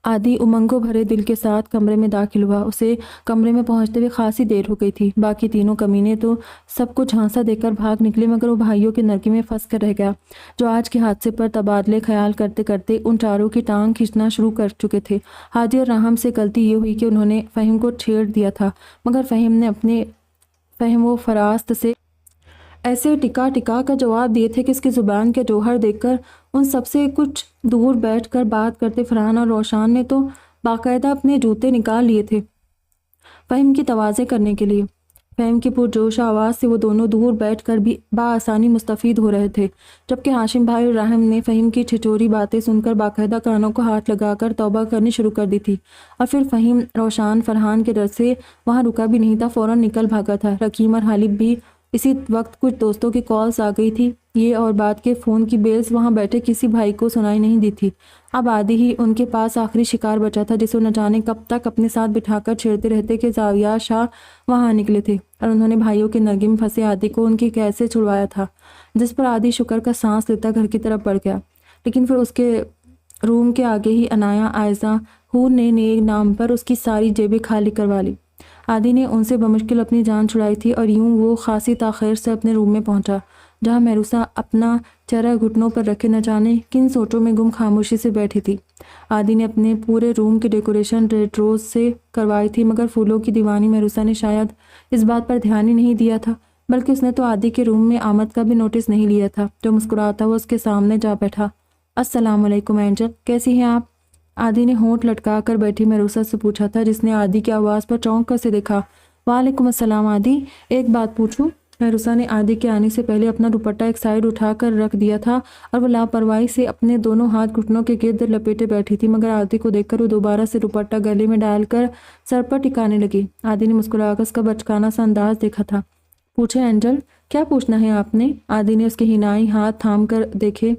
आदि उमंगों भरे दिल के साथ कमरे में दाखिल हुआ। उसे कमरे में पहुंचते हुए खासी देर हो गई थी। बाकी तीनों कमीने तो सबको झांसा देकर भाग निकले, मगर वो भाइयों के नरके में फंस कर रह गया जो आज के हादसे पर तबादले ख्याल करते करते उन चारों की टांग खींचना शुरू कर चुके थे। हाजी और राहम से गलती ये हुई कि उन्होंने फ़हीम को छेड़ दिया था, मगर फ़हीम ने अपने फ़हम व फरास्त से ऐसे टिका टिका कर जवाब दिए थे कि इसकी ज़ुबान के जौहर देखकर उन सबसे कुछ दूर बैठकर बात करते फरहान और रोशान ने तो बाकायदा अपने जूते निकाल लिए थे फ़हीम की तवाज़े करने के लिए। फ़हीम की पुरजोश आवाज़ से वो दोनों दूर बैठकर भी बाआसानी मुस्तफ़ीद हो रहे थे, जबकि हाशिम भाई और राहिम ने फ़हीम की छिछोरी बातें सुनकर बाकायदा कानों को हाथ लगाकर तौबा करनी शुरू कर दी थी। और फिर फ़हीम रोशान फरहान के डर से वहाँ रुका भी नहीं था, फ़ौरन निकल भागा था। रकीम और हालिब भी इसी वक्त कुछ दोस्तों की कॉल्स आ गई थी। ये और बात के फ़ोन की बेल्स वहाँ बैठे किसी भाई को सुनाई नहीं दी थी। अब आदि ही उनके पास आखिरी शिकार बचा था जिसे न जाने कब तक अपने साथ बिठाकर छेड़ते रहते कि जाविया शाह वहाँ निकले थे और उन्होंने भाइयों के नरगे में फंसे आदि को उनकी कैद से छुड़वाया था, जिस पर आदि शुक्र का सांस लेता घर की तरफ बढ़ गया। लेकिन फिर उसके रूम के आगे ही अनाया आयजा हूर ने नेक नाम पर उसकी सारी जेबें खाली करवा ली। आदि ने उनसे बमुश्किल अपनी जान छुड़ाई थी और यूं वो खासी ताख़ीर से अपने रूम में पहुंचा, जहां मरुसा अपना चेहरा घुटनों पर रखे न जाने किन सोचों में गुम खामोशी से बैठी थी। आदि ने अपने पूरे रूम की डेकोरेशन रेड रोज से करवाई थी, मगर फूलों की दीवानी मरुसा ने शायद इस बात पर ध्यान ही नहीं दिया था, बल्कि उसने तो आदि के रूम में आमद का भी नोटिस नहीं लिया था, जो मुस्कुराता हुआ उसके सामने जा बैठा। अस्सलाम वालेकुम एंजल, कैसी हैं आप? आदि ने होंठ लटका कर बैठी मरुसा से पूछा था, जिसने आदि की आवाज़ पर चौंक कर से देखा। वालेकुम अस्सलाम आदि, एक बात पूछूं? मरुसा ने आदि के आने से पहले अपना दुपट्टा एक साइड उठाकर रख दिया था और वो लापरवाही से अपने दोनों हाथ घुटनों के गिर्द लपेटे बैठी थी, मगर आदि को देखकर वो दोबारा से दुपट्टा गले में डालकर सर पर टिकाने लगी। आदि ने मुस्कुराकर उसका बचकाना सा अंदाज देखा था। पूछे एंजल, क्या पूछना है आपने? आदि ने उसके हिनाई हाथ थाम कर देखे।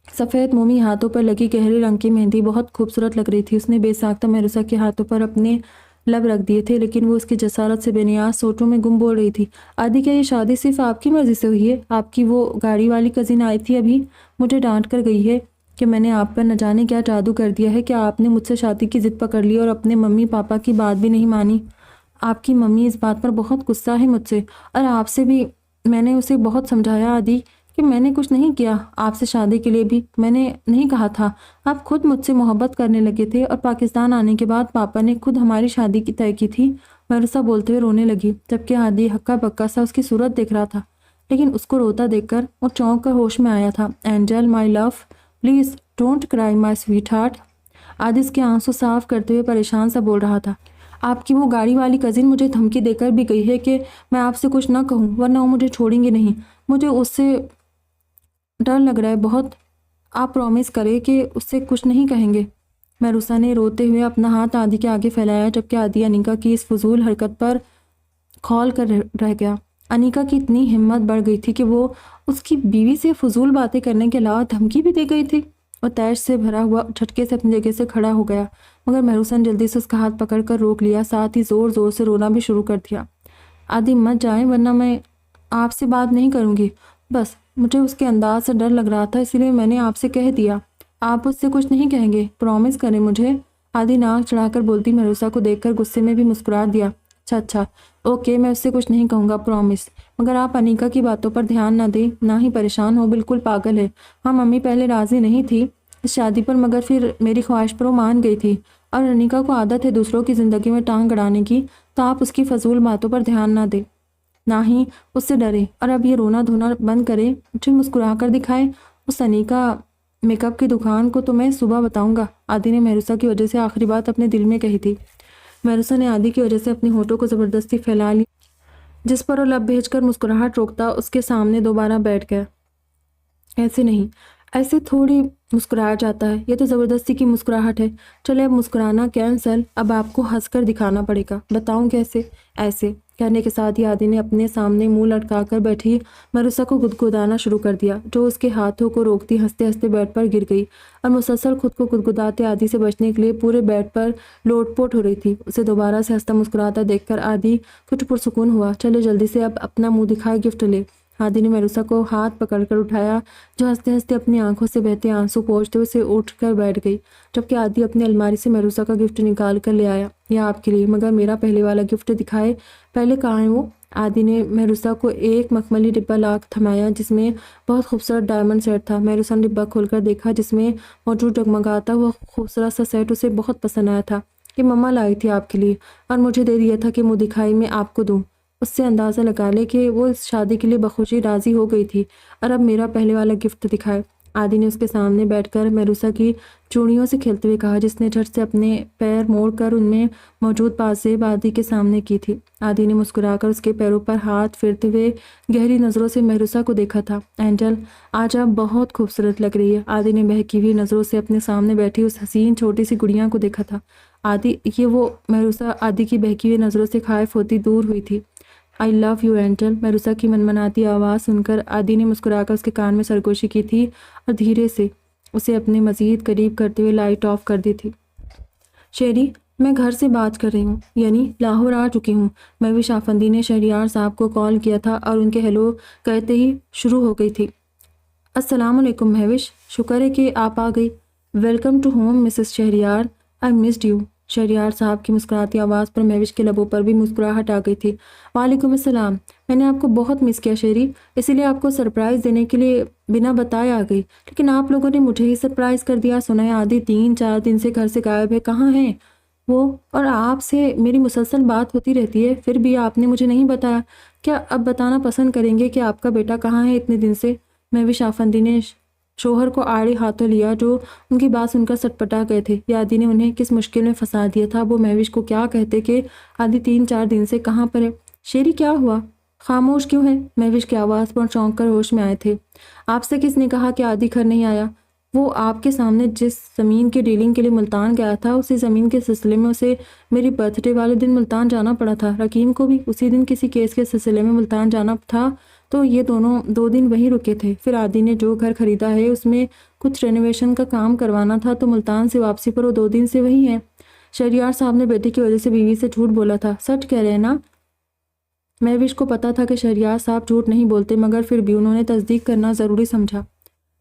सफ़ेद मोमी हाथों पर लगी गहरे रंग की मेहंदी बहुत खूबसूरत लग रही थी। उसने बेसाख्ता मरुसा के हाथों पर अपने लब रख दिए थे, लेकिन वो उसकी जसारत से बेनियाज सोचों में गुम बोल रही थी। आदि, क्या ये शादी सिर्फ आपकी मर्जी से हुई है? आपकी वो गाड़ी वाली कजिन आई थी अभी, मुझे डांट कर गई है कि मैंने आप पर न जाने क्या जादू कर दिया है। क्या आपने मुझसे शादी की जिद पकड़ ली और अपने मम्मी पापा की बात भी नहीं मानी? आपकी मम्मी इस बात पर बहुत गुस्सा है मुझसे, और आपसे भी। मैंने उसे बहुत समझाया आदि कि मैंने कुछ नहीं किया। आपसे शादी के लिए भी मैंने नहीं कहा था। आप खुद मुझसे मोहब्बत करने लगे थे, और पाकिस्तान आने के बाद पापा ने खुद हमारी शादी की तय की थी। मरुसा बोलते हुए रोने लगी, जबकि आदि हक्का बक्का सा उसकी सूरत देख रहा था। लेकिन उसको रोता देखकर वो चौंक कर होश में आया था। Angel my love, please don't cry my sweet heart. आदि उसके आंसू साफ करते हुए परेशान सा बोल रहा था। आपकी वो गाड़ी वाली कजिन मुझे धमकी देकर भी गई है कि मैं आपसे कुछ ना कहूँ, वरना वो मुझे छोड़ेंगे नहीं। मुझे उससे डर लग रहा है बहुत। आप प्रॉमिस करें कि उससे कुछ नहीं कहेंगे। मरुसा ने रोते हुए अपना हाथ आदि के आगे फैलाया, जबकि आदि अनिका की इस फजूल हरकत पर खौल कर रह गया। अनिका की इतनी हिम्मत बढ़ गई थी कि वो उसकी बीवी से फजूल बातें करने के अलावा धमकी भी दे गई थी। और तैश से भरा हुआ झटके से अपनी जगह से खड़ा हो गया, मगर मरुसा ने जल्दी से उसका हाथ पकड़कर रोक लिया, साथ ही जोर जोर से रोना भी शुरू कर दिया। आदि, मत जाए, वरना मैं आपसे बात नहीं करूँगी। बस मुझे उसके अंदाज से डर लग रहा था, इसलिए मैंने आपसे कह दिया। आप उससे कुछ नहीं कहेंगे, प्रॉमिस करें मुझे। आदि नाक चढ़ाकर बोलती मरुसा को देखकर गुस्से में भी मुस्कुरा दिया। अच्छा, ओके, मैं उससे कुछ नहीं कहूँगा, प्रॉमिस। मगर आप अनिका की बातों पर ध्यान ना दें, ना ही परेशान हो, बिल्कुल पागल है। हाँ, मम्मी पहले राजी नहीं थी इस शादी पर, मगर फिर मेरी ख्वाहिश पर वो मान गई थी। और अनिका को आदत है दूसरों की ज़िंदगी में टांग गड़ाने की, तो आप उसकी फजूल बातों पर ध्यान ना दें, ना ही उससे डरे। और अब ये रोना धोना बंद करें, मुझे मुस्कुरा कर दिखाए। उस अनिका मेकअप की दुकान को तो मैं सुबह बताऊंगा। आदि ने मरुसा की वजह से आखिरी बात अपने दिल में कही थी। मरुसा ने आदि की वजह से अपनी होठों को ज़बरदस्ती फैला ली, जिस पर वो लब भेजकर मुस्कुराहट रोकता उसके सामने दोबारा बैठ गया। ऐसे नहीं, ऐसे थोड़ी मुस्कुराया जाता है, ये तो ज़बरदस्ती की मुस्कुराहट है। चले अब मुस्कुराना कैंसल, अब आपको हंसकर दिखाना पड़ेगा। बताऊं कैसे? ऐसे कहने के साथ ही आदि ने अपने सामने मुंह लटकाकर बैठी मरुसा को गुदगुदाना शुरू कर दिया, जो उसके हाथों को रोकती हंसते हंसते बेड पर गिर गई और मुसलसल खुद को गुदगुदाते आदि से बचने के लिए पूरे बेड पर लोटपोट हो रही थी। उसे दोबारा से हंसता मुस्कुराता देखकर आदि कुछ पुरसुकून हुआ। चले जल्दी से अब अपना मुंह दिखाए, गिफ्ट ले। आदि ने मरुसा को हाथ पकड़कर उठाया, जो हंसते हंसते अपनी आंखों से बहते आंसू पोंछते हुए उसे उठकर बैठ गई, जबकि आदि अपनी अलमारी से मरुसा का गिफ्ट निकाल कर ले आया। यह आपके लिए, मगर मेरा पहले वाला गिफ्ट दिखाए, पहले कहाँ है वो? आदि ने मरुसा को एक मखमली डिब्बा ला थमाया, जिसमें बहुत खूबसूरत डायमंड सेट था। मरुसा ने डिब्बा खोलकर देखा, जिसमें मौजूद जगमगाता हुआ खूबसूरत सा सेट उसे बहुत पसंद आया था। कि मम्मा लाई थी आपके लिए और मुझे दे दिया था कि मुँह दिखाई मैं आपको दूँ। उससे अंदाज़ा लगा ले कि वो इस शादी के लिए बखुशी राज़ी हो गई थी। और अब मेरा पहले वाला गिफ्ट दिखाए। आदि ने उसके सामने बैठकर मरुसा की चूड़ियों से खेलते हुए कहा, जिसने झट से अपने पैर मोड़कर उनमें मौजूद पाजेब आदि के सामने की थी। आदि ने मुस्कुराकर उसके पैरों पर हाथ फेरते हुए गहरी नज़रों से मरुसा को देखा था। एंजल, आज आप बहुत खूबसूरत लग रही है। आदि ने बहकी हुई नज़रों से अपने सामने बैठी उस हसीन छोटी सी गुड़िया को देखा था। आदि ये वो मरुसा आदि की बहकी हुई नज़रों से खाइफ होती दूर हुई थी। I love you angel. Marusa की मनमनाती आवाज़ सुनकर आदि ने मुस्कुराकर उसके कान में सरगोशी की थी और धीरे से उसे अपने मज़ीद करीब करते हुए लाइट ऑफ कर दी थी। शेरी, मैं घर से बात कर रही हूँ, यानी लाहौर आ चुकी हूँ। महविश आफंदी ने शहरियार साहब को कॉल किया था और उनके हेलो कहते ही शुरू हो गई थी। अस्सलामुअलैकुम महविश, शुक्र है कि आप आ गई। Welcome to home Mrs Shahriyar, I missed you. Shahriyar साहब की मुस्कुराती आवाज़ पर महविश के लबों पर भी मुस्कुराहट आ गई थी। वालेकुम अस्सलाम, मैंने आपको बहुत मिस किया शेरी, इसीलिए आपको सरप्राइज़ देने के लिए बिना बताए आ गई, लेकिन आप लोगों ने मुझे ही सरप्राइज़ कर दिया। सुना है आदि 3-4 दिन से घर से गायब है, कहाँ हैं वो? और आपसे मेरी मुसलसल बात होती रहती है, फिर भी आपने मुझे नहीं बताया। क्या अब बताना पसंद करेंगे कि आपका बेटा कहाँ है इतने दिन से? महविश आफंदी ने शोहर को आड़े हाथों लिया, जो उनकी बात सुनकर सटपटा गए थे। या आदि ने उन्हें किस मुश्किल में फंसा दिया था। वो महविश को क्या कहते कि आदि 3-4 दिन से कहाँ पर है। शेरी, क्या हुआ, खामोश क्यों है? महविश की आवाज़ पर चौंक कर होश में आए थे। आपसे किसने कहा कि आदि घर नहीं आया? वो आपके सामने जिस ज़मीन की डीलिंग के लिए मुल्तान गया था, उसी ज़मीन के सिलसिले में उसे मेरी बर्थडे वाले दिन मुल्तान जाना पड़ा था। रकीम को भी उसी दिन किसी केस के सिलसिले में मुल्तान जाना था, तो ये दोनों 2 दिन वहीं रुके थे। फिर आदि ने जो घर खरीदा है उसमें कुछ रेनोवेशन का काम करवाना था, तो मुल्तान से वापसी पर वो 2 दिन से वहीं है। शहरयार साहब ने बेटे की वजह से बीवी से झूठ बोला था, सच कह रहे हैं ना? महविश को पता था कि शहरयार साहब झूठ नहीं बोलते, मगर फिर भी उन्होंने तस्दीक करना ज़रूरी समझा।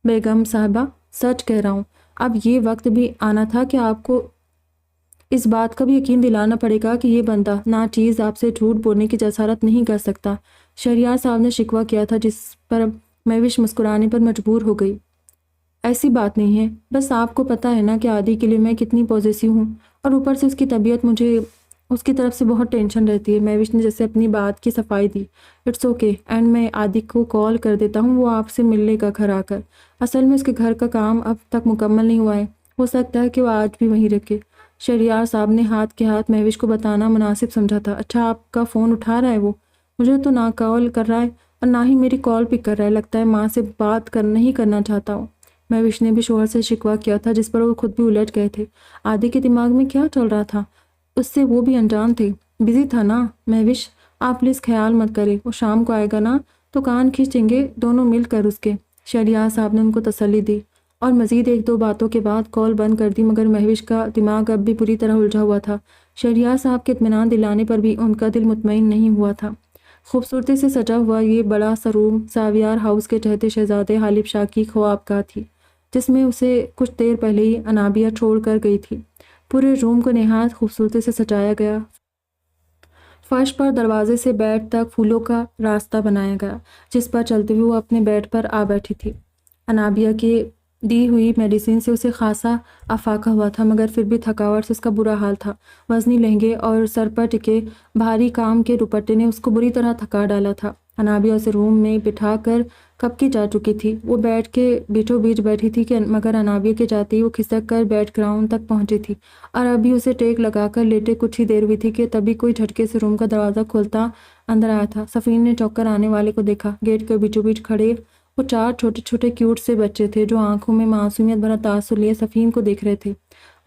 बेगम साहिबा, सच कह रहा हूँ। अब ये वक्त भी आना था कि आपको इस बात का भी यकीन दिलाना पड़ेगा कि ये बंदा नाचीज़ आपसे झूठ बोलने की जसारत नहीं कर सकता। शहरयार साहब ने शिकवा किया था, जिस पर महविश मुस्कुराने पर मजबूर हो गई। ऐसी बात नहीं है, बस आपको पता है ना कि आदि के लिए मैं कितनी पॉजिटिव हूँ, और ऊपर से उसकी तबीयत, मुझे उसकी तरफ से बहुत टेंशन रहती है। महविश ने जैसे अपनी बात की सफाई दी। इट्स ओके, एंड मैं आदि को कॉल कर देता हूँ, वो आपसे मिलने का घर आकर। असल में उसके घर का काम अब तक मुकम्मल नहीं हुआ है, हो सकता है कि वो आज भी वहीं रखे। शहरयार साहब ने हाथ के हाथ महविश को बताना मुनासिब समझा था। अच्छा, आपका फ़ोन उठा रहा है वो? मुझे तो ना कॉल कर रहा है और ना ही मेरी कॉल पिक कर रहा है। लगता है माँ से बात नहीं करना चाहता हूँ। महविश ने भी शोहर से शिकवा किया था, जिस पर वो खुद भी उलझ गए थे। आदि के दिमाग में क्या चल रहा था, उससे वो भी अनजान थे। बिजी था ना महविश, आप प्लीज़ ख्याल मत करें, वो शाम को आएगा ना तो कान खींचेंगे दोनों मिलकर उसके। शहरयार साहब ने उनको तसल्ली दी और मज़ीद एक दो बातों के बाद कॉल बंद कर दी, मगर महविश का दिमाग अब भी पूरी तरह उलझा हुआ था। शहरयार साहब के इत्मीनान दिलाने पर भी उनका दिल मुतमईन नहीं हुआ था। खूबसूरती से सजा हुआ ये बड़ा सा रूम सावियार हाउस के चहते शहजादे हालिब शाह की ख्वाबगाह थी, जिसमें उसे कुछ देर पहले ही अनाबिया छोड़ कर गई थी। पूरे रूम को नहायत खूबसूरती से सजाया गया। फर्श पर दरवाजे से बेड तक फूलों का रास्ता बनाया गया, जिस पर चलते हुए वो अपने बेड पर आ बैठी थी। अनाबिया के दी हुई मेडिसिन से उसे खासा अफाका हुआ था, मगर फिर भी थकावट से उसका बुरा हाल था। वज़नी लहंगे और सर पर टिके भारी काम के दुपट्टे ने उसको बुरी तरह थका डाला था। अनाबिया उसे रूम में बिठा कर कब की जा चुकी थी। वो बेड के बीचों बीच बैठी थी कि मगर अनाबिया के जाते ही वो खिसक कर बेड ग्राउंड तक पहुंची थी, और अभी उसे टेक लगाकर लेटे कुछ ही देर हुई थी कि तभी कोई झटके से रूम का दरवाज़ा खोलता अंदर आया था। सफ़ीन ने चौंक आने वाले को देखा। गेट के बीचों बीच खड़े वो चार छोटे छोटे क्यूट से बच्चे थे, जो आंखों में मासूमियत भरा तासुर लिए सफ़ीन को देख रहे थे।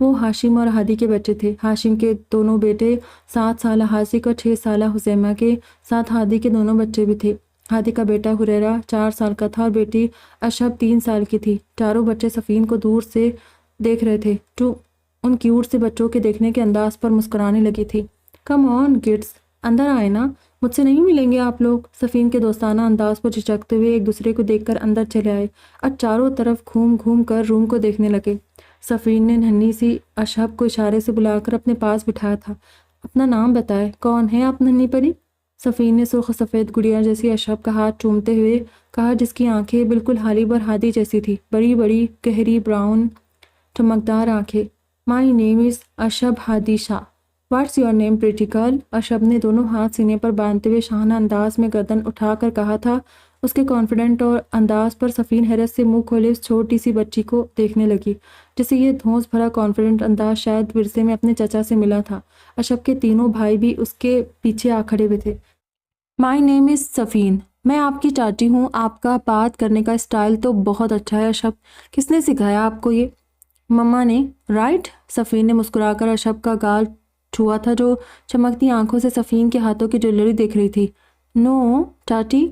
वो हाशिम और हादी के बच्चे थे। हाशिम के दोनों बेटे 7 साल हासिक और 6 साल हुसैमा के साथ हादी के दोनों बच्चे भी थे। हादी का बेटा हुरैरा 4 साल का था और बेटी अशब 3 साल की थी। चारों बच्चे सफ़ीन को दूर से देख रहे थे, जो उन क्यूट से बच्चों के देखने के अंदाज पर मुस्कुराने लगी थी। कम ऑन किड्स, अंदर आए ना, मुझसे नहीं मिलेंगे आप लोग? सफ़ीन के दोस्ताना अंदाज पर झिझकते हुए एक दूसरे को देखकर अंदर चले आए और चारों तरफ घूम घूम कर रूम को देखने लगे। सफ़ीन ने नन्ही सी अशब को इशारे से बुलाकर अपने पास बिठाया था। अपना नाम बताए, कौन है आप नन्ही परी? सफ़ीन ने सुर्ख सफ़ेद गुड़िया जैसी अशब का हाथ चूमते हुए कहा, जिसकी आंखें बिल्कुल हालिब और हादी जैसी थी, बड़ी बड़ी गहरी ब्राउन चमकदार आंखें। My name is Ashab Hadi Shah. What's your name pretty girl? Ashab ने दोनों हाथ सीने पर बांधते हुए शाहाना अंदाज में गर्दन उठाकर कहा था। उसके कॉन्फिडेंट और अंदाज पर सफ़ीन हैरत से मुंह खोले उस छोटी सी बच्ची को देखने लगी, जिसे ये धौंस भरा कॉन्फिडेंट अंदाज शायद विरसे में अपने चचा से मिला था। अशब के तीनों भाई भी उसके पीछे आ खड़े हुए थे। माई नेम इज़ सफ़ीन, मैं आपकी चाची हूँ। आपका बात करने का स्टाइल तो बहुत अच्छा है अशब, किसने सिखाया आपको ये? मम्मा ने, राइट? सफ़ीन ने मुस्कुराकर अशब का गाल छुआ था, जो चमकती आंखों से सफ़ीन के हाथों की ज्वेलरी देख रही थी। नो चाची,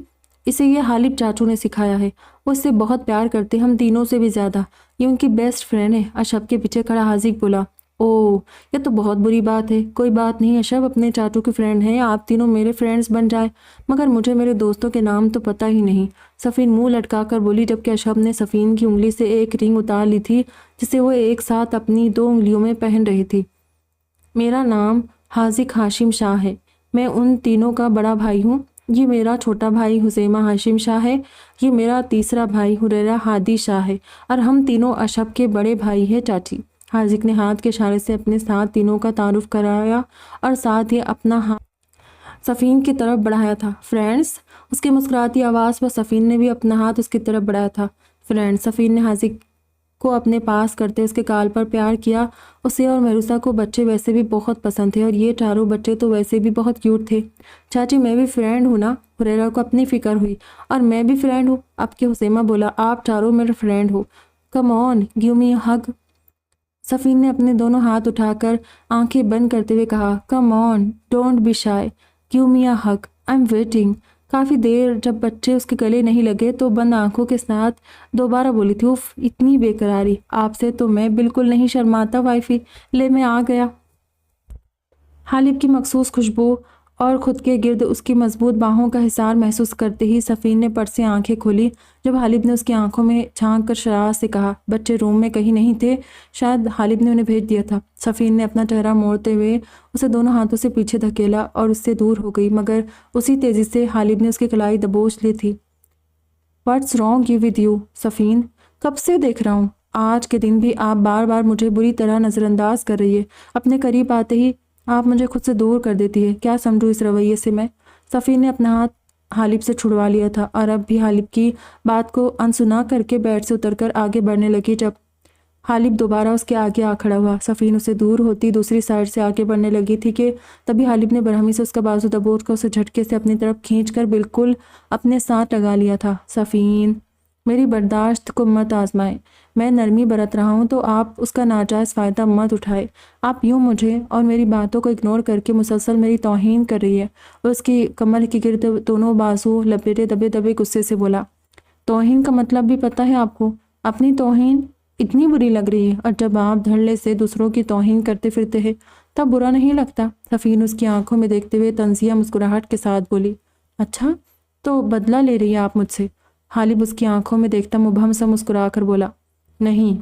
इसे ये हालिब चाचू ने सिखाया है। वो इससे बहुत प्यार करते, हम तीनों से भी ज़्यादा। ये उनकी बेस्ट फ्रेंड है। अशब के पीछे खड़ा हाजिक बोला। ओह, ये तो बहुत बुरी बात है। कोई बात नहीं अशब, अपने चाचू की फ्रेंड है, आप तीनों मेरे फ्रेंड्स बन जाए। मगर मुझे मेरे दोस्तों के नाम तो पता ही नहीं। सफ़ीन मुंह लटकाकर बोली, जबकि अशब ने सफ़ीन की उंगली से एक रिंग उतार ली थी, जिसे वो एक साथ अपनी 2 उंगलियों में पहन रही थी। मेरा नाम हाजिक हाशिम शाह है। मैं उन तीनों का बड़ा भाई हूँ। ये मेरा छोटा भाई हुसैमा हाशिम शाह है। ये मेरा तीसरा भाई हुरैरा हादी शाह है, और हम तीनों अशब के बड़े भाई हैं चाची। हाजिक ने हाथ के इशारे से अपने साथ तीनों का तारुफ कराया और साथ ही अपना हाथ सफ़ीन की तरफ बढ़ाया था। फ्रेंड्स, उसकी मुस्कुराती आवाज़ पर सफ़ीन ने भी अपना हाथ उसकी तरफ बढ़ाया था। फ्रेंड्स, सफ़ीन ने हाजिक को अपने पास करते उसके गाल पर प्यार किया। उसे और महरूसा को बच्चे वैसे भी बहुत पसंद थे, और ये चारों बच्चे तो वैसे भी बहुत क्यूट थे। चाची, मैं भी फ्रेंड हूँ ना? हुरैरा को अपनी फ़िक्र हुई। और मैं भी फ्रेंड हूँ, आपके हुसैमा बोला। आप चारों मेरे फ्रेंड हो। कम ऑन, गिव मी अ हग। सफ़ीन ने अपने दोनों हाथ उठाकर आंखें बंद करते हुए कहा, come on, don't be shy, give me a hug, I am waiting. काफ़ी देर जब बच्चे उसके गले नहीं लगे तो बंद आंखों के साथ दोबारा बोली थी, उफ, इतनी बेकरारी, आपसे तो मैं बिल्कुल नहीं शर्माता वाइफी, ले मैं आ गया। हालिब की मखसूस खुशबू और खुद के गिर्द उसकी मजबूत बाहों का हिसार महसूस करते ही सफ़ीन ने पट से आंखें खोली। जब हालिब ने उसकी आंखों में झांक कर शरारत से कहा, बच्चे रूम में कहीं नहीं थे, शायद हालिब ने उन्हें भेज दिया था। सफ़ीन ने अपना चेहरा मोड़ते हुए उसे दोनों हाथों से पीछे धकेला और उससे दूर हो गई, मगर उसी तेज़ी से हालिब ने उसकी कलाई दबोच ली थी। What's wrong you with you Safeen, कब से देख रहा हूँ, आज के दिन भी आप बार बार मुझे बुरी तरह नज़रअंदाज कर रही है। अपने करीब आते ही आप मुझे खुद से दूर कर देती है। क्या समझूं इस रवैये से मैं? सफ़ीन ने अपना हाथ हालिब से छुड़वा लिया था और अब भी हालिब की बात को अनसुना करके बेड से उतरकर आगे बढ़ने लगी। जब हालिब दोबारा उसके आगे आ खड़ा हुआ, सफ़ीन उसे दूर होती दूसरी साइड से आगे बढ़ने लगी थी कि तभी हालिब ने बरहमी से उसका बाजू दबोच कर उसे झटके से अपनी तरफ खींचकर बिल्कुल अपने साथ लगा लिया था। सफ़ीन, मेरी बर्दाश्त को मत आजमाएं। मैं नरमी बरत रहा हूँ तो आप उसका नाजायज़ फ़ायदा मत उठाए। आप यूँ मुझे और मेरी बातों को इग्नोर करके मुसलसल मेरी तौहीन कर रही है। और उसकी कमर के गिर्द दोनों बाजू लपेटे दबे दबे गुस्से से बोला, तौहीन का मतलब भी पता है आपको? अपनी तौहीन इतनी बुरी लग रही है और जब आप धड़ल्ले से दूसरों की तौहीन करते फिरते हैं तब बुरा नहीं लगता। सफ़ीन उसकी आंखों में देखते हुए तंजिया मुस्कुराहट के साथ बोली, अच्छा तो बदला ले रही है आप मुझसे? हालिब उसकी आंखों में देखता मुबहम सा मुस्कुरा कर बोला, नहीं,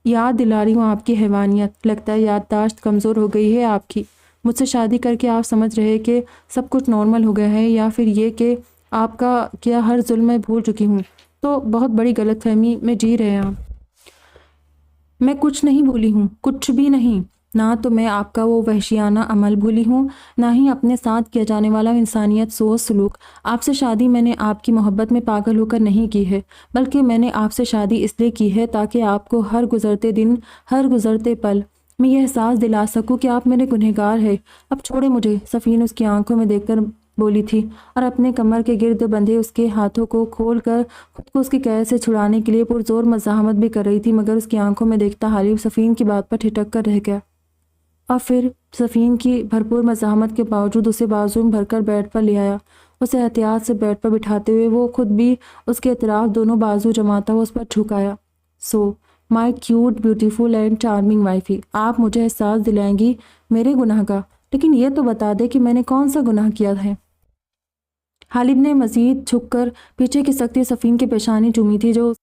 याद दिला रही हूँ आपकी हैवानियत। लगता है याददाश्त कमज़ोर हो गई है आपकी। मुझसे शादी करके आप समझ रहे हैं कि सब कुछ नॉर्मल हो गया है, या फिर ये कि आपका किया हर जुल्म मैं भूल चुकी हूँ। तो बहुत बड़ी गलतफहमी में जी रहे हैं आप। मैं कुछ नहीं भूली हूँ, कुछ भी नहीं। ना तो मैं आपका वो वहशियाना अमल भूली हूँ, ना ही अपने साथ किया जाने वाला इंसानियत सोच सलूक। आपसे शादी मैंने आपकी मोहब्बत में पागल होकर नहीं की है, बल्कि मैंने आपसे शादी इसलिए की है ताकि आपको हर गुजरते दिन, हर गुजरते पल मैं ये एहसास दिला सकूँ कि आप मेरे गुनहगार हैं। अब छोड़े मुझे, सफ़ीन उसकी आंखों में देखकर बोली थी और अपने कमर के गिर्द बंधे उसके हाथों को खोलकर खुद को उसकी कैद से छुड़ाने के लिए पुरजोर मज़ाहमत भी कर रही थी, मगर उसकी आंखों में देखता हालिब सफ़ीन की बात पर ठिठक कर रह गया। और फिर सफ़ीन की भरपूर मज़ाहमत के बावजूद उसे बाजू में भरकर बेड पर ले आया। उसे एहतियात से बेड पर बिठाते हुए वो खुद भी उसके अतराफ दोनों बाजू जमाता हुआ उस पर झुकाया। So my cute beautiful and charming wifey, आप मुझे एहसास दिलाएंगी मेरे गुनाह का, लेकिन ये तो बता दे कि मैंने कौन सा गुनाह किया है। हालिब ने मज़ीद झुककर पीछे की सकती सफ़ीन की पेशानी चूमी थी, जो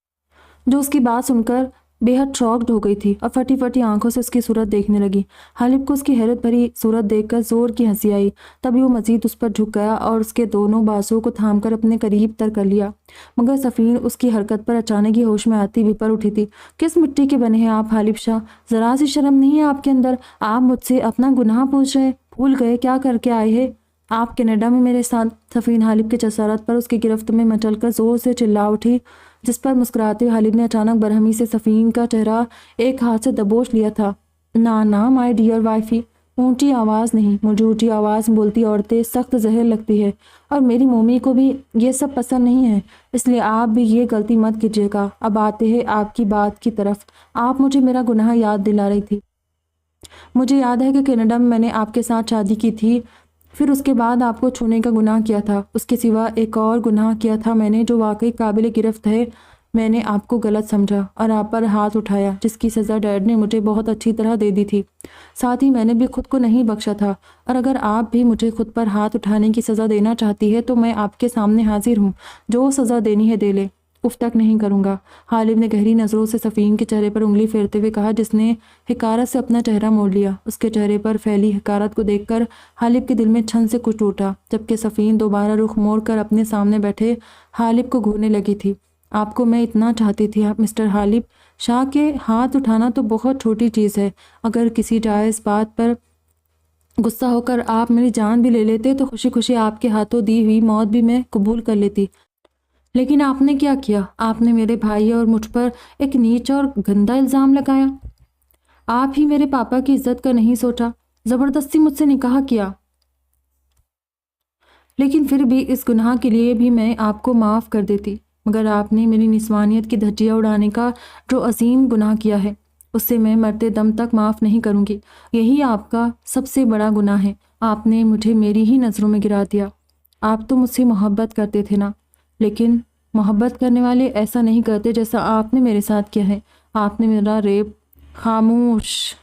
उसकी बात सुनकर बेहद शॉक्ड हो गई थी और फटी फटी आंखों से उसकी सूरत देखने लगी। हालिब को उसकी हैरत भरी सूरत देखकर ज़ोर की हंसी आई। तभी वो मज़ीद उस पर झुक गया और उसके दोनों बाजुओं को थामकर अपने करीब तर कर लिया। मगर सफ़ीन उसकी हरकत पर अचानक ही होश में आती विपर उठी थी। किस मिट्टी के बने हैं आप हालिब शाह? ज़रा सी शर्म नहीं है आपके अंदर? आप मुझसे अपना गुनाह पूछ रहे? भूल गए क्या करके आए हैं आप कनाडा में मेरे साथ? सफ़ीन हालिब के जसारत पर उसकी गिरफ्त में मचलकर ज़ोर से चिल्ला उठी, जिस पर मुस्कुराते हुए हालिब ने अचानक बरहमी से सफ़ीन का चेहरा एक हाथ से दबोच लिया था। ना ना माय डियर वाइफी, ऊंची आवाज़ नहीं, मुझे ऊंची आवाज़ में बोलती औरतें सख्त जहर लगती है और मेरी मम्मी को भी ये सब पसंद नहीं है, इसलिए आप भी ये गलती मत कीजिएगा। अब आते हैं आपकी बात की तरफ। आप मुझे मेरा गुनाह याद दिला रही थी। मुझे याद है कि कनाडा में मैंने आपके साथ शादी की थी, फिर उसके बाद आपको छूने का गुनाह किया था। उसके सिवा एक और गुनाह किया था मैंने जो वाकई काबिल गिरफ्त है। मैंने आपको गलत समझा और आप पर हाथ उठाया, जिसकी सज़ा डैड ने मुझे बहुत अच्छी तरह दे दी थी। साथ ही मैंने भी खुद को नहीं बख्शा था, और अगर आप भी मुझे खुद पर हाथ उठाने की सज़ा देना चाहती है तो मैं आपके सामने हाजिर हूँ। जो सज़ा देनी है दे ले, उफ तक नहीं करूँगा। हालिब ने गहरी नज़रों से सफ़ीन के चेहरे पर उंगली फेरते हुए कहा, जिसने हिकारत से अपना चेहरा मोड़ लिया। उसके चेहरे पर फैली हिकारत को देखकर हालिब के दिल में छन से कुछ टूटा, जबकि सफ़ीन दोबारा रुख मोड़कर अपने सामने बैठे हालिब को घूरने लगी थी। आपको मैं इतना चाहती थी मिस्टर हालिब शाह के हाथ उठाना तो बहुत छोटी चीज़ है। अगर किसी जायज़ बात पर गुस्सा होकर आप मेरी जान भी ले लेते तो खुशी खुशी आपके हाथों दी हुई मौत भी मैं कबूल कर लेती। लेकिन आपने क्या किया? आपने मेरे भाई और मुझ पर एक नीच और गंदा इल्ज़ाम लगाया। आप ही मेरे पापा की इज्जत का नहीं सोचा, ज़बरदस्ती मुझसे निकाह किया। लेकिन फिर भी इस गुनाह के लिए भी मैं आपको माफ़ कर देती, मगर आपने मेरी निस्वानियत की धज्जियाँ उड़ाने का जो अजीम गुनाह किया है, उससे मैं मरते दम तक माफ़ नहीं करूँगी। यही आपका सबसे बड़ा गुनाह है। आपने मुझे मेरी ही नज़रों में गिरा दिया। आप तो मुझसे मोहब्बत करते थे ना, लेकिन मोहब्बत करने वाले ऐसा नहीं करते जैसा आपने मेरे साथ किया है। आपने मेरा रेप, खामोश,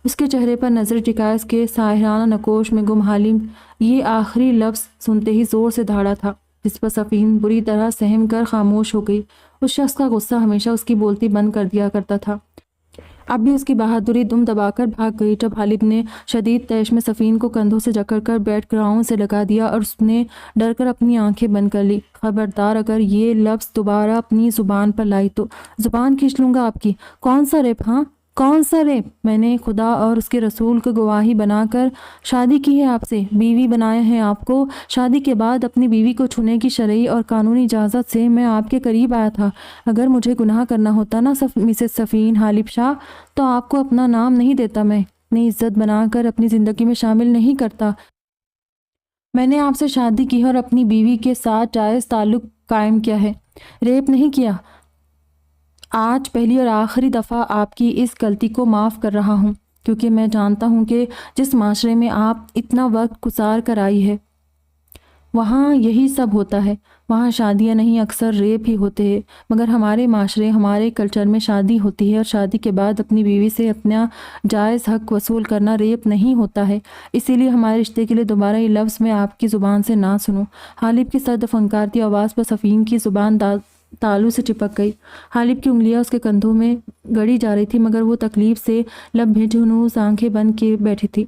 उसके चेहरे पर नज़र टिकाए उसके साहिराना नकोश में गुम हालिम ये आखिरी लफ्ज़ सुनते ही ज़ोर से दहाड़ा था, जिस पर सफ़ीन बुरी तरह सहम कर खामोश हो गई। उस शख्स का गुस्सा हमेशा उसकी बोलती बंद कर दिया करता था, अब भी उसकी बहादुरी दुम दबाकर भाग गई। जब हालिब ने शदीद तैश में सफ़ीन को कंधों से जकड़कर बेड ग्राउंड से लगा दिया और उसने डरकर अपनी आंखें बंद कर ली। खबरदार, अगर ये लफ्ज़ दोबारा अपनी ज़ुबान पर लाई तो ज़ुबान खींच लूँगा आपकी। कौन सा रेप? हाँ, कौन सा रेप? मैंने खुदा और उसके रसूल को गवाही बनाकर शादी की है आपसे, बीवी बनाया है आपको। शादी के बाद अपनी बीवी को छूने की शरई और कानूनी इजाज़त से मैं आपके करीब आया था। अगर मुझे गुनाह करना होता ना मिसेस सफ़ीन हालिब शाह, तो आपको अपना नाम नहीं देता, मैं अपनी इज्जत बनाकर अपनी ज़िंदगी में शामिल नहीं करता। मैंने आपसे शादी की है और अपनी बीवी के साथ जायज़ ताल्लुक़ कायम किया है, रेप नहीं किया। आज पहली और आखिरी दफ़ा आपकी इस गलती को माफ़ कर रहा हूँ, क्योंकि मैं जानता हूँ कि जिस माशरे में आप इतना वक्त गुजार कर आई है वहाँ यही सब होता है। वहाँ शादियाँ नहीं, अक्सर रेप ही होते हैं। मगर हमारे माशरे, हमारे कल्चर में शादी होती है और शादी के बाद अपनी बीवी से अपना जायज़ हक वसूल करना रेप नहीं होता है। इसीलिए हमारे रिश्ते के लिए दोबारा ये लफ्ज़ मैं आपकी ज़ुबान से ना सुनूं। हालिब की सर्द फनकारती आवाज़ पर सफ़ीन की ज़ुबान तालू से चिपक गई। हालिब की उंगलियां उसके कंधों में गड़ी जा रही थी, मगर वो तकलीफ से लब झुनूस आंखें बंद किए बैठी थी।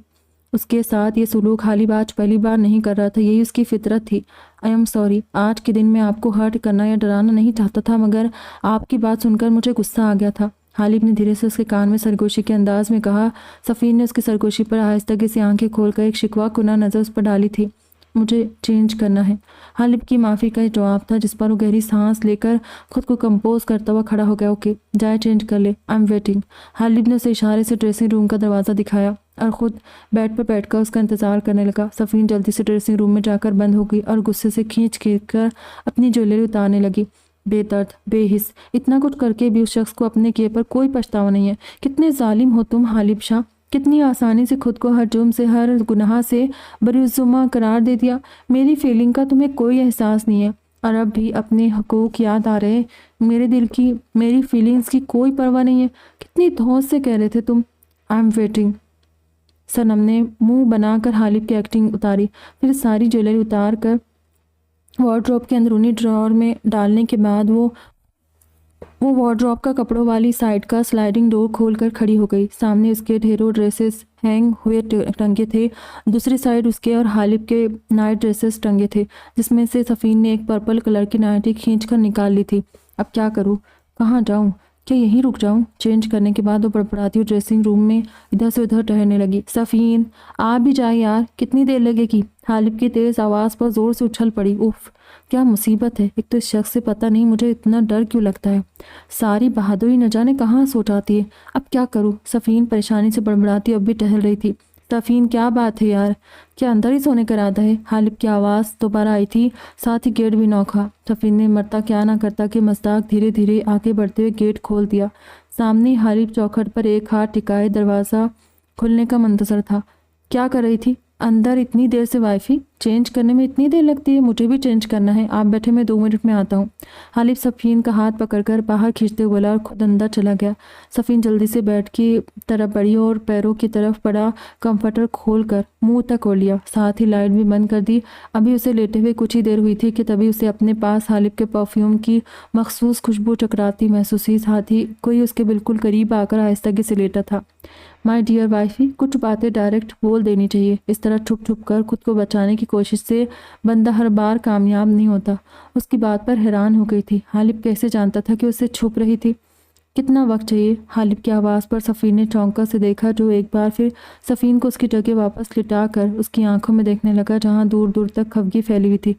उसके साथ ये सलूक हालिब आज पहली बार नहीं कर रहा था, यही उसकी फितरत थी। आई एम सॉरी, आज के दिन मैं आपको हर्ट करना या डराना नहीं चाहता था, मगर आपकी बात सुनकर मुझे गुस्सा आ गया था। हालिब ने धीरे से उसके कान में सरगोशी के अंदाज में कहा। सफ़ीन ने उसकी सरगोशी पर आहिस्तगी से आंखें खोलकर एक शिकवा कुना नज़र उस पर डाली थी। मुझे चेंज करना है। हालिब की माफ़ी का जवाब था, जिस पर वो गहरी सांस लेकर खुद को कंपोज करता हुआ खड़ा हो गया। ओके, जाए चेंज कर ले, आई एम वेटिंग। हालिब ने उसे इशारे से ड्रेसिंग रूम का दरवाज़ा दिखाया और ख़ुद बेड पर बैठकर उसका इंतज़ार करने लगा। सफ़ीन जल्दी से ड्रेसिंग रूम में जाकर बंद हो गई और गुस्से से खींच कर अपनी ज्वेलरी उतारने लगी। बेदर्द, बेहिस, इतना कुछ करके भी उस शख्स को अपने किए पर कोई पछतावा नहीं है। कितने जालिम हो तुम हालिब शाह, कितनी आसानी से खुद को हर जुर्म से, हर गुनाह से बरिजुमा करार दे दिया। मेरी फीलिंग का तुम्हें कोई एहसास नहीं है और अब भी अपने हकूक़ याद आ रहे। मेरे दिल की, मेरी फीलिंग्स की कोई परवाह नहीं है। कितनी धौंस से कह रहे थे तुम, आई एम वेटिंग। सनम ने मुंह बनाकर हालिब की एक्टिंग उतारी, फिर सारी ज्वेलरी उतार कर वार्डरोब के अंदरूनी ड्रॉअर में डालने के बाद वो वार्डरोब का कपड़ों वाली साइड का स्लाइडिंग डोर खोलकर खड़ी हो गई। सामने उसके ढेरों ड्रेसेस हैंग हुए टंगे थे, दूसरी साइड उसके और हालिब के नाइट ड्रेसेस टंगे थे, जिसमें से सफ़ीन ने एक पर्पल कलर की नाइटी खींचकर निकाल ली थी। अब क्या करूँ, कहाँ जाऊँ, क्या यहीं रुक जाऊँ? चेंज करने के बाद वो बड़बड़ाती हुई ड्रेसिंग रूम में इधर से उधर टहलने लगी। सफ़ीन, आप भी जाए यार, कितनी देर लगेगी? हालिब की तेज़ आवाज़ पर ज़ोर से उछल पड़ी। उफ, क्या मुसीबत है। एक तो इस शख्स से पता नहीं मुझे इतना डर क्यों लगता है। सारी बहादुरी न जाने कहाँ सो जाती है। अब क्या करूँ? सफ़ीन परेशानी से बड़बड़ाती अब भी टहल रही थी। सफ़ीन, क्या बात है यार, क्या अंदर ही सोने का इरादा है? हालिब की आवाज़ दोबारा आई थी, साथ ही गेट भी नौखा। सफ़ीन ने मरता क्या ना करता कि मज़दाक धीरे धीरे आगे बढ़ते हुए गेट खोल दिया। सामने हालिब चौखट पर एक हाथ टिकाए दरवाज़ा खुलने का मंतज़र था। क्या कर रही थी अंदर इतनी देर से? वाईफी चेंज करने में इतनी देर लगती है? मुझे भी चेंज करना है, आप बैठे, मैं 2 मिनट में आता हूँ। हालिब सफ़ीन का हाथ पकड़कर बाहर खींचते हुए बोला और खुद अंदर चला गया। सफ़ीन जल्दी से बेड की तरफ बढ़ी और पैरों की तरफ बड़ा कंफर्टर खोलकर मुंह तक ओढ़ लिया, साथ ही लाइट भी बंद कर दी। अभी उसे लेटे हुए कुछ ही देर हुई थी कि तभी उसे अपने पास हालिब के परफ्यूम की मखसूस खुशबू चकराती महसूस हुई, साथ ही कोई उसके बिल्कुल करीब आकर आहिस्तगी से लेटा था। माय डियर वाइफी, कुछ बातें डायरेक्ट बोल देनी चाहिए। इस तरह छुप छुप कर खुद को बचाने की कोशिश से बंदा हर बार कामयाब नहीं होता। उसकी बात पर हैरान हो गई थी। हालिब कैसे जानता था कि उससे छुप रही थी? कितना वक्त चाहिए? हालिब की आवाज़ पर सफ़ीन ने चौंका से देखा, जो एक बार फिर सफ़ीन को उसकी जगह वापस लिटा कर उसकी आंखों में देखने लगा, जहाँ दूर दूर तक खफगी फैली हुई थी।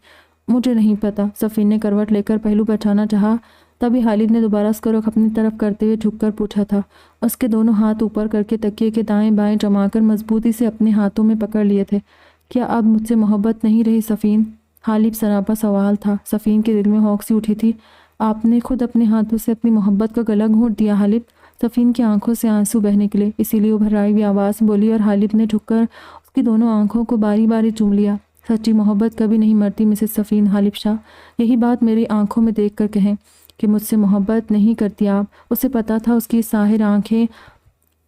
मुझे नहीं पता। सफ़ीन ने करवट लेकर पहलू बचाना चाहा, तभी हालिब ने दोबारा उसका रुख अपनी तरफ करते हुए झुककर पूछा था। उसके दोनों हाथ ऊपर करके तकिए के दाएं बाएं जमाकर मजबूती से अपने हाथों में पकड़ लिए थे। क्या अब मुझसे मोहब्बत नहीं रही सफ़ीन? हालिब सरापा सवाल था। सफ़ीन के दिल में हौक सी उठी थी। आपने खुद अपने हाथों से अपनी मोहब्बत का गला घोंट दिया हालिब। सफ़ीन की आंखों से आंसू बहने के लिए, इसीलिए वो भर्राई हुई आवाज़ में बोली और हालिब ने झुककर उसकी दोनों आंखों को बारी बारी चूम लिया। सच्ची मोहब्बत कभी नहीं मरती मिसेस सफ़ीन हालिब शाह। यही बात मेरी आंखों में देख कर कहें कि मुझसे मोहब्बत नहीं करती आप। उसे पता था उसकी साहिर आंखें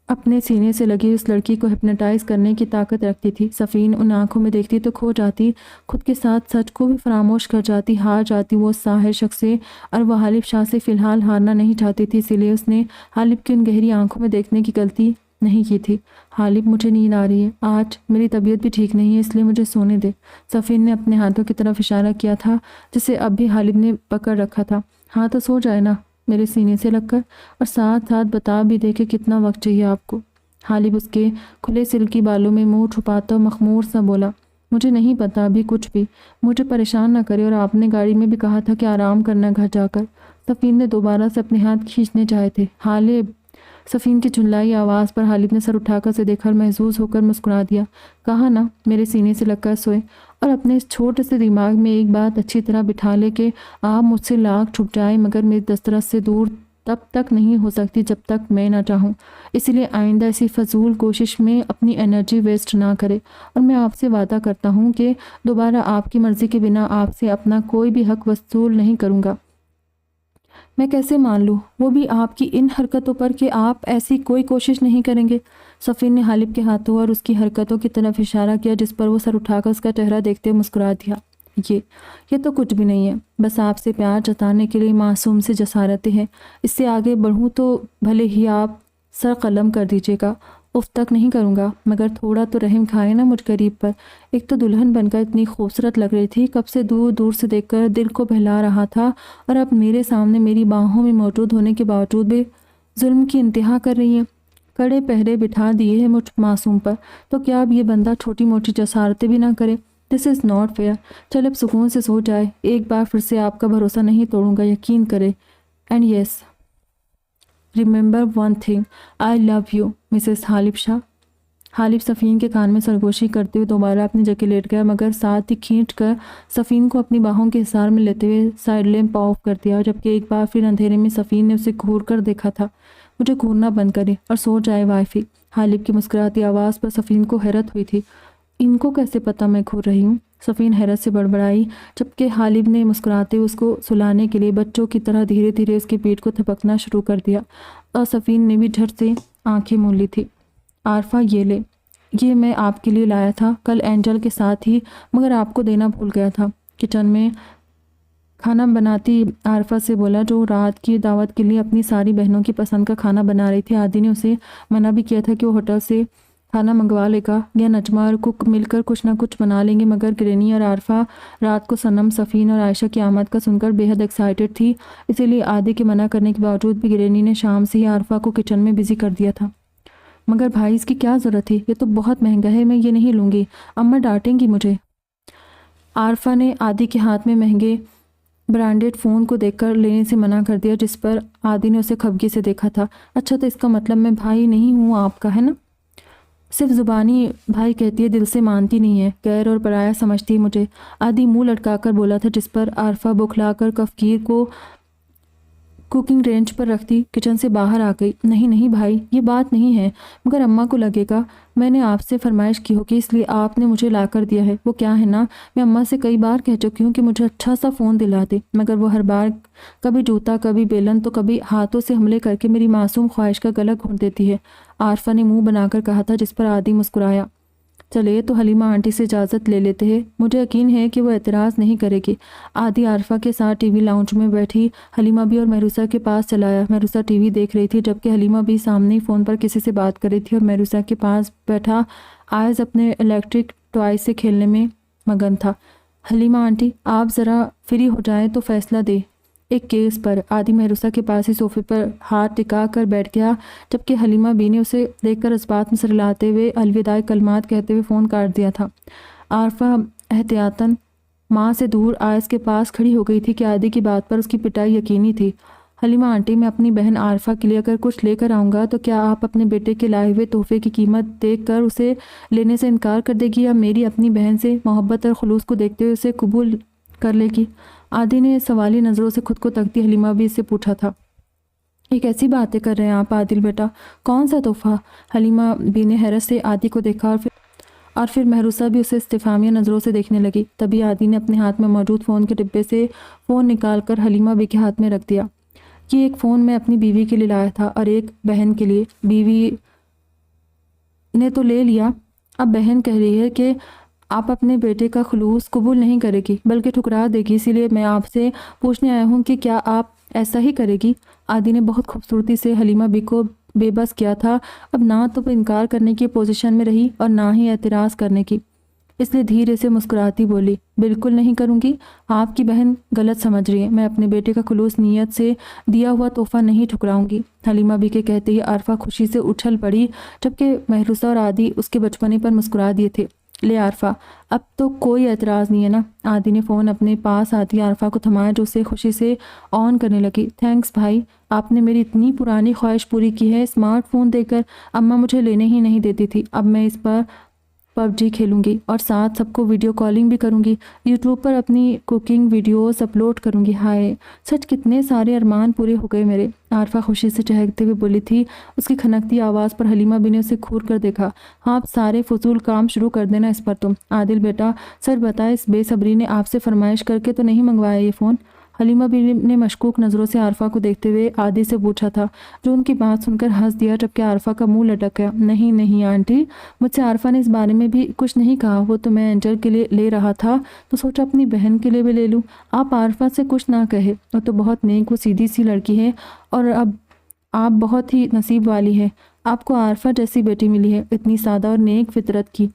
अपने सीने से लगी उस लड़की को हिप्नोटाइज करने की ताकत रखती थी। सफ़ीन उन आंखों में देखती तो खो जाती, खुद के साथ सच को भी फरामोश कर जाती, हार जाती वो उस साहिर शख्स से। और वह हालिब शाह से फ़िलहाल हारना नहीं चाहती थी, इसीलिए उसने हालिब की उन गहरी आंखों में देखने की गलती नहीं की थी। हालिब, मुझे नींद आ रही है, आज मेरी तबीयत भी ठीक नहीं है, इसलिए मुझे सोने दे। सफ़ीन ने अपने हाथों की तरफ इशारा किया था जिसे अब भी हालिब ने पकड़ रखा था। हाँ तो सो जाए ना मेरे सीने से लगकर, और साथ साथ बता भी दे कि कितना वक्त चाहिए आपको। हालिब उसके खुले सिल्की बालों में मुंह छुपाता मखमूर सा बोला, मुझे नहीं पता अभी कुछ भी, मुझे परेशान ना करे, और आपने गाड़ी में भी कहा था कि आराम करना घर जाकर। सफ़ीन ने दोबारा से अपने हाथ खींचने चाहे थे। हालिब, सफ़ीन की चिल्लाई आवाज़ पर हालिब ने सर उठाकर से देखा और महसूस होकर मुस्कुरा दिया। कहा ना मेरे सीने से लगकर सोए, और अपने इस छोटे से दिमाग में एक बात अच्छी तरह बिठा ले कि आप मुझसे लाख छुप जाए मगर मेरी दस्तरस से दूर तब तक नहीं हो सकती जब तक मैं ना चाहूँ। इसलिए आइंदा ऐसी फजूल कोशिश में अपनी एनर्जी वेस्ट ना करे, और मैं आपसे वादा करता हूँ कि दोबारा आपकी मर्ज़ी के बिना आपसे अपना कोई भी हक वसूल नहीं करूँगा। मैं कैसे मान लूँ, वो भी आपकी इन हरकतों पर, कि आप ऐसी कोई कोशिश नहीं करेंगे। सफ़ीन ने हालिब के हाथों और उसकी हरकतों की तरफ इशारा किया, जिस पर वो सर उठाकर उसका चेहरा देखते हुए मुस्कुरा दिया। ये तो कुछ भी नहीं है, बस आपसे प्यार जताने के लिए मासूम सी जसारतें हैं। इससे आगे बढ़ूँ तो भले ही आप सर कलम कर दीजिएगा, उफ तक नहीं करूँगा, मगर थोड़ा तो रहम खाए ना मुझ गरीब पर। एक तो दुल्हन बनकर इतनी खूबसूरत लग रही थी, कब से दूर दूर से देखकर दिल को बहला रहा था, और अब मेरे सामने मेरी बाहों में मौजूद होने के बावजूद भी जुल्म की इंतहा कर रही है। कड़े पहरे बिठा दिए हैं मुझ मासूम पर, तो क्या अब ये बंदा छोटी मोटी जसारतें भी ना करे। This is not fair. चल अब सुकून से सो जाए, एक बार फिर से आपका भरोसा नहीं तोड़ूंगा, यकीन करे। And yes, remember one thing, I love you Mrs Halib Shah. Halib Safeen के कान में सरगोशी करते हुए दोबारा अपनी जगह लेट गया, मगर साथ ही खींच कर सफ़ीन को अपनी बाहों के हिसार में लेते हुए साइड लैंप ऑफ कर दिया, जबकि एक बार फिर अंधेरे में सफ़ीन ने उसे घूर कर देखा था। मुझे घूरना बंद करे और सो जाए वाइफी। हालिब की मुस्कुराती आवाज़ पर सफ़ीन को हैरत हुई थी। इनको कैसे पता मैं घूर रही हूँ, सफ़ीन हैरत से बड़बड़ाई, जबकि हालिब ने मुस्कुराते हुए उसको सुलाने के लिए बच्चों की तरह धीरे धीरे उसके पेट को थपकना शुरू कर दिया, और सफ़ीन ने भी झट से आंखें मूंद ली थी। आरफा, ये ले, ये मैं आपके लिए लाया था कल एंजल के साथ ही, मगर आपको देना भूल गया था। किचन में खाना बनाती आरफा से बोला, जो रात की दावत के लिए अपनी सारी बहनों की पसंद का खाना बना रही थी। आदि ने उसे मना भी किया था कि वो होटल से खाना मंगवा लेगा या नजमा और कुक मिलकर कुछ ना कुछ बना लेंगे, मगर ग्रेनी और आरफा रात को सनम, सफ़ीन और आयशा की आमद का सुनकर बेहद एक्साइटेड थी। इसीलिए आदि के मना करने के बावजूद भी ग्रेनी ने शाम से ही आरफा को किचन में बिजी कर दिया था। मगर भाई, इसकी क्या ज़रूरत थी, ये तो बहुत महंगा है, मैं ये नहीं लूँगी, अम्मा डांटेंगी मुझे। आरफा ने आदि के हाथ में महंगे ब्रांडेड फ़ोन को देखकर लेने से मना कर दिया, जिस पर आदि ने उसे खफगी से देखा था। अच्छा, तो इसका मतलब मैं भाई नहीं हूँ आपका, है ना? सिर्फ ज़ुबानी भाई कहती है, दिल से मानती नहीं है, गैर और पराया समझती है मुझे। आदि मुंह लटकाकर बोला था, जिस पर आरफा बुखलाकर कफगीर को कुकिंग रेंज पर रखती किचन से बाहर आ गई। नहीं नहीं भाई, ये बात नहीं है, मगर अम्मा को लगेगा मैंने आपसे फरमाइश की होगी इसलिए आपने मुझे ला कर दिया है। वो क्या है ना, मैं अम्मा से कई बार कह चुकी हूँ कि मुझे अच्छा सा फ़ोन दिला दे, मगर वो हर बार कभी जूता, कभी बेलन, तो कभी हाथों से हमले करके मेरी मासूम ख्वाहिश का गला घोंट देती है। आरफा ने मुँह बनाकर कहा था, जिस पर आदि मुस्कुराया। चलिए तो हलीमा आंटी से इजाज़त ले लेते हैं, मुझे यकीन है कि वो एतराज़ नहीं करेगी। आदि आरफा के साथ टीवी लाउंज में बैठी हलीमा भी और महरूसा के पास चलाया। महरूसा टीवी देख रही थी, जबकि हलीमा भी सामने ही फ़ोन पर किसी से बात कर रही थी, और महरूसा के पास बैठा आयज़ अपने इलेक्ट्रिक टॉय से खेलने में मगन था। हलीमा आंटी, आप ज़रा फ्री हो जाएं तो फ़ैसला दे एक केस पर। आदि महरूसा के पास ही सोफे पर हाथ टिका कर बैठ गया, जबकि हलीमा बी ने उसे देखकर इस बात में सरलाते हुए अलविदाई कलमात कहते हुए फ़ोन काट दिया था। आरफा एहतियातन माँ से दूर आयस के पास खड़ी हो गई थी कि आदि की बात पर उसकी पिटाई यकीनी थी। हलीमा आंटी, मैं अपनी बहन आरफा के लिए अगर कुछ लेकर आऊँगा तो क्या आप अपने बेटे के लाए हुए तोहफे की कीमत देख कर उसे लेने से इनकार कर देगी, या मेरी अपनी बहन से मोहब्बत और खुलूस को देखते हुए उसे कबूल कर लेगी? आदि ने सवाली नज़रों से खुद को तकती हलीमा भी इससे पूछा था। ये कैसी बातें कर रहे हैं आप आदिल बेटा, कौन सा तोहफा? हलीमा बी ने हैरत से आदि को देखा, और फिर महरूसा भी उसे इस्तिफामिया नज़रों से देखने लगी। तभी आदि ने अपने हाथ में मौजूद फ़ोन के डिब्बे से फ़ोन निकाल कर हलीमा बी के हाथ में रख दिया। ये एक फ़ोन मैं अपनी बीवी के लिए लाया था और एक बहन के लिए। बीवी ने तो ले लिया, अब बहन कह रही है कि आप अपने बेटे का खुलूस कबूल नहीं करेगी बल्कि ठुकरा देगी, इसीलिए मैं आपसे पूछने आया हूँ कि क्या आप ऐसा ही करेगी। आदि ने बहुत खूबसूरती से हलीमा बी को बेबस किया था। अब ना तो वो इनकार करने की पोजीशन में रही और ना ही एतराज़ करने की, इसलिए धीरे से मुस्कुराती बोली, बिल्कुल नहीं करूँगी। आपकी बहन गलत समझ रही है, मैं अपने बेटे का खुलूस नीयत से दिया हुआ तोहफा नहीं ठुकराऊंगी। हलीमा बी के कहते ही आरफा खुशी से उछल पड़ी, जबकि महरूसा और आदि उसके बचपने पर मुस्कुरा दिए थे। ले आरफा, अब तो कोई एतराज़ नहीं है ना। आदि ने फ़ोन अपने पास आती आरफा को थमाया, जो उसे खुशी से ऑन करने लगी। थैंक्स भाई, आपने मेरी इतनी पुरानी ख्वाहिश पूरी की है। स्मार्टफोन देकर अम्मा मुझे लेने ही नहीं देती थी, अब मैं इस पर पबजी खेलूंगी और साथ सबको वीडियो कॉलिंग भी करूंगी। यूट्यूब पर अपनी कुकिंग वीडियोस अपलोड करूंगी। हाय सच, कितने सारे अरमान पूरे हो गए मेरे। आरफा खुशी से चहकते हुए बोली थी। उसकी खनकती आवाज़ पर हलीमा बी ने उसे घूर कर देखा। हाँ, आप सारे फजूल काम शुरू कर देना इस पर तुम। आदिल बेटा सच बताए, इस बेसब्री ने आपसे फरमाइश करके तो नहीं मंगवाया ये फ़ोन? हलीमा बी ने मशकूक नज़रों से आरफा को देखते हुए आदि से पूछा था, जो उनकी बात सुनकर हंस दिया, जबकि आरफा का मुंह लटक गया। नहीं नहीं आंटी, मुझसे आरफा ने इस बारे में भी कुछ नहीं कहा। वो तो मैं एंजल के लिए ले रहा था, तो सोचा अपनी बहन के लिए भी ले लूँ। आप आरफा से कुछ ना कहे, वो तो बहुत नेक, वो सीधी सी लड़की है और अब आप बहुत ही नसीब वाली है। आपको आरफा जैसी बेटी मिली है, इतनी सादा और नेक फितरत की।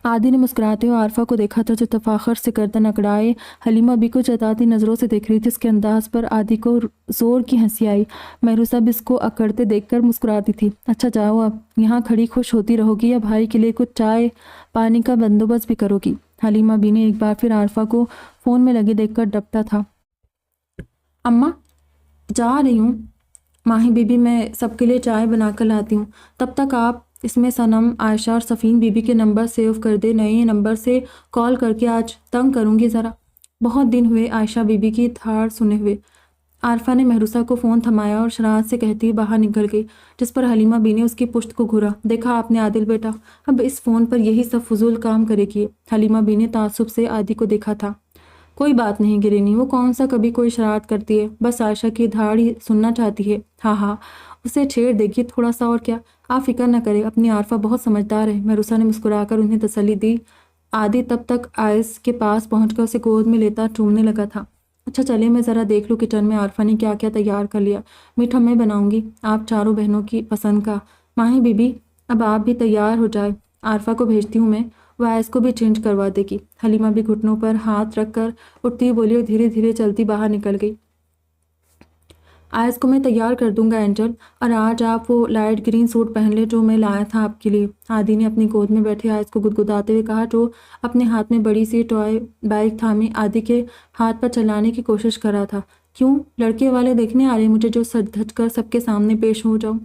आदि ने मुस्कुराते हुए आरफा को देखा था, जो तफाखर से गर्दन अकड़ाए हलीमा बी को जताती नज़रों से देख रही थी। इसके अंदाज पर आदि को ज़ोर की हंसी आई। महरूसा भी इसको अकड़ते देखकर मुस्कुराती थी। अच्छा जाओ, अब यहाँ खड़ी खुश होती रहोगी या भाई के लिए कुछ चाय पानी का बंदोबस्त भी करोगी? हलीमा बी ने एक बार फिर आरफा को फ़ोन में लगे देखकर डपटा था। अम्मा जा रही हूँ, माही बीबी मैं सबके लिए चाय बना कर लाती हूँ, तब तक आप इसमें सनम, आयशा और सफ़ीन बीबी के नंबर सेव कर दे। नए नंबर से कॉल करके आज तंग करूँगी ज़रा। बहुत दिन हुए आयशा बीबी की थाड़ सुने हुए। आरफा ने महरूसा को फ़ोन थमाया और शरारत से कहती हुई बाहर निकल गई, जिस पर हलीमा बी ने उसकी पुश्त को घूरा। देखा आपने आदिल बेटा, अब इस फ़ोन पर यही सब फजूल काम करेगी। हलीमा बी ने तासुब से आदि को देखा था। कोई बात नहीं गिरीनी, वो कौन सा कभी कोई शरारत करती है, बस आयशा की धाड़ ही सुनना चाहती है। हाँ हाँ, उसे छेड़ देगी थोड़ा सा और क्या। आप फिक्र न करें, अपनी आरफा बहुत समझदार है। महरूसा ने मुस्कुराकर उन्हें तसल्ली दी। आदि तब तक आयस के पास पहुंचकर उसे गोद में लेता चूमने लगा था। अच्छा चले, मैं ज़रा देख लूँ किचन में आरफा ने क्या क्या तैयार कर लिया। मीठा मैं बनाऊंगी, आप चारों बहनों की पसंद का। माही बीबी अब आप भी तैयार हो जाए, आरफा को भेजती हूँ मैं, वह आयस को भी चेंज करवा देगी। हलीमा भी घुटनों पर हाथ रखकर उठती बोली और धीरे धीरे चलती बाहर निकल गई। आयस को मैं तैयार कर दूंगा एंजल, और आज आप वो लाइट ग्रीन सूट पहन ले जो मैं लाया था आपके लिए। आदि ने अपनी गोद में बैठे आयस को गुदगुदाते हुए कहा, जो अपने हाथ में बड़ी सी टॉय बाइक थामे आदि के हाथ पर चलाने की कोशिश कर रहा था। क्यों लड़के वाले देखने आ रहे मुझे, जो सज धज कर सबके सामने पेश हो जाऊं?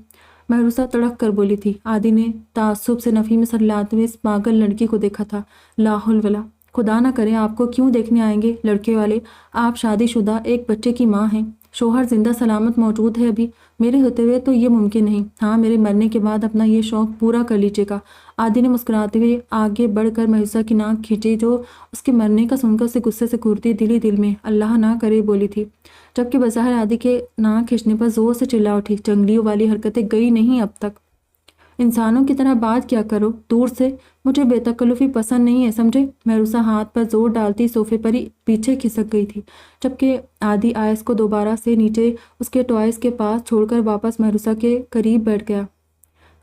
महरूसा तड़क कर बोली थी। आदि ने ताज्जुब से नफ़ी में सर हिलाते हुए इस पागल लड़की को देखा था। लाहुल वला, खुदा ना करे आपको क्यों देखने आएंगे लड़के वाले? आप शादीशुदा एक बच्चे की माँ हैं, शोहर जिंदा सलामत मौजूद है अभी। मेरे होते हुए तो ये मुमकिन नहीं। हाँ, मेरे मरने के बाद अपना ये शौक पूरा कर लीजिएगा। आदि ने मुस्कुराते हुए आगे बढ़कर महरूसा की नाक खींची, जो उसके मरने का सुनकर उसे गुस्से से घूरती दिल ही दिल में अल्लाह ना करे बोली थी, जबकि बज़ाहिर आदि के नाक खींचने पर जोर से चिल्ला उठी। जंगलियों वाली हरकतें गई नहीं अब तक। इंसानों की तरह बात क्या करो दूर से, मुझे बेतकल्लुफ़ी पसंद नहीं है, समझे? महरूसा हाथ पर जोर डालती सोफे पर ही पीछे खिसक गई थी, जबकि आदि आयस को दोबारा से नीचे उसके टॉयज के पास छोड़कर वापस महरूसा के करीब बैठ गया।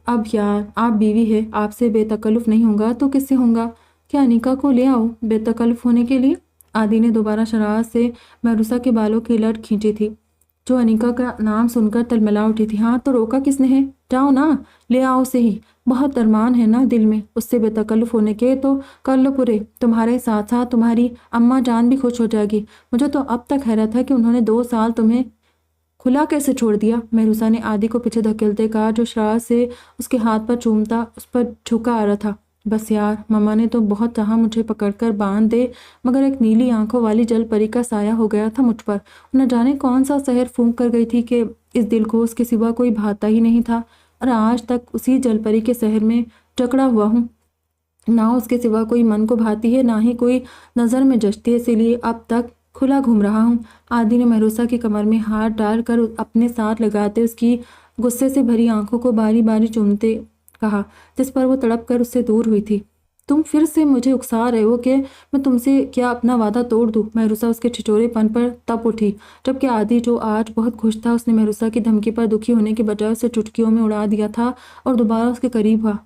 अब यार, आप बीवी है, आपसे बेतकल्लुफ़ नहीं होगा तो किससे होगा? क्या अनिका को ले आओ बेतकल्लुफ़ होने के लिए? आदि ने दोबारा शरारत से महरूसा के बालों की लट खींची थी, जो अनिका का नाम सुनकर तलमला उठी थी। हाँ तो रोका किसने है? जाओ ना, ले आओ उसे ही। बहुत अरमान है ना दिल में उससे बेतकल्लुफ़ होने के, तो कर लो पूरे। तुम्हारे साथ साथ तुम्हारी अम्मा जान भी खुश हो जाएगी। मुझे तो अब तक हैरत है कि उन्होंने 2 साल तुम्हें खुला कैसे छोड़ दिया? महरूसा ने आदि को पीछे धकेलते कहा, जो शरारत से उसके हाथ पर चूमता उस पर झुका आ रहा था। बस यार, मम्मा ने तो बहुत चाहा मुझे पकड़कर बांध दे, मगर एक नीली आंखों वाली जल परी का साया हो गया था मुझ पर। न जाने कौन सा शहर फूंक कर गई थी कि इस दिल को उसके सिवा कोई भाता ही नहीं था, और आज तक उसी जल परी के शहर में जकड़ा हुआ हूँ। ना उसके सिवा कोई मन को भाती है, ना ही कोई नज़र में जचती है, इसीलिए अब तक खुला घूम रहा हूँ। आदि ने महरूसा की कमर में हाथ डालकर अपने साथ लगाते उसकी गुस्से से भरी आंखों को बारी बारी चूमते कहा, जिस पर वो तड़प कर उससे दूर हुई थी। तुम फिर से मुझे उकसा रहे हो कि मैं तुमसे क्या अपना वादा तोड़ दूं? महरूसा उसके छिछोरेपन पर तप उठी, जबकि आदि, जो आज बहुत खुश था, उसने महरूसा की धमकी पर दुखी होने के बजाय उसे चुटकियों में उड़ा दिया था और दोबारा उसके करीब हुआ।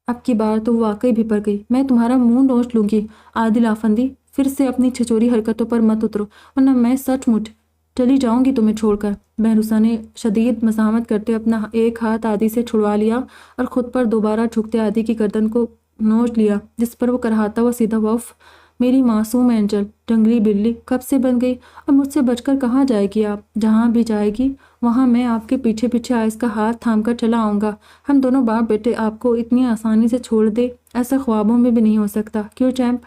अब की बार तो वाकई भिपर गई। मैं तुम्हारा मुंह नोच लूंगी। आदिल आफंदी, फिर से अपनी छिछोरी हरकतों पर मत उतरो, वरना मैं सचमुच चली जाऊंगी तुम्हें छोड़कर। महरूसा ने शदीद मज़ाहमत करते अपना एक हाथ आदि से छुड़वा लिया और खुद पर दोबारा झुकते आदि की गर्दन को नोच लिया, जिस पर वो कराहता हुआ सीधा, वफ मेरी मासूम एंजल, जंगली बिल्ली कब से बन गई और मुझसे बचकर कहाँ जाएगी आप? जहाँ भी जाएगी वहाँ मैं आपके पीछे पीछे आइस का हाथ थाम कर चला आऊँगा। हम दोनों बाप बेटे आपको इतनी आसानी से छोड़ दे, ऐसा ख्वाबों में भी नहीं हो सकता। क्यों चैंप?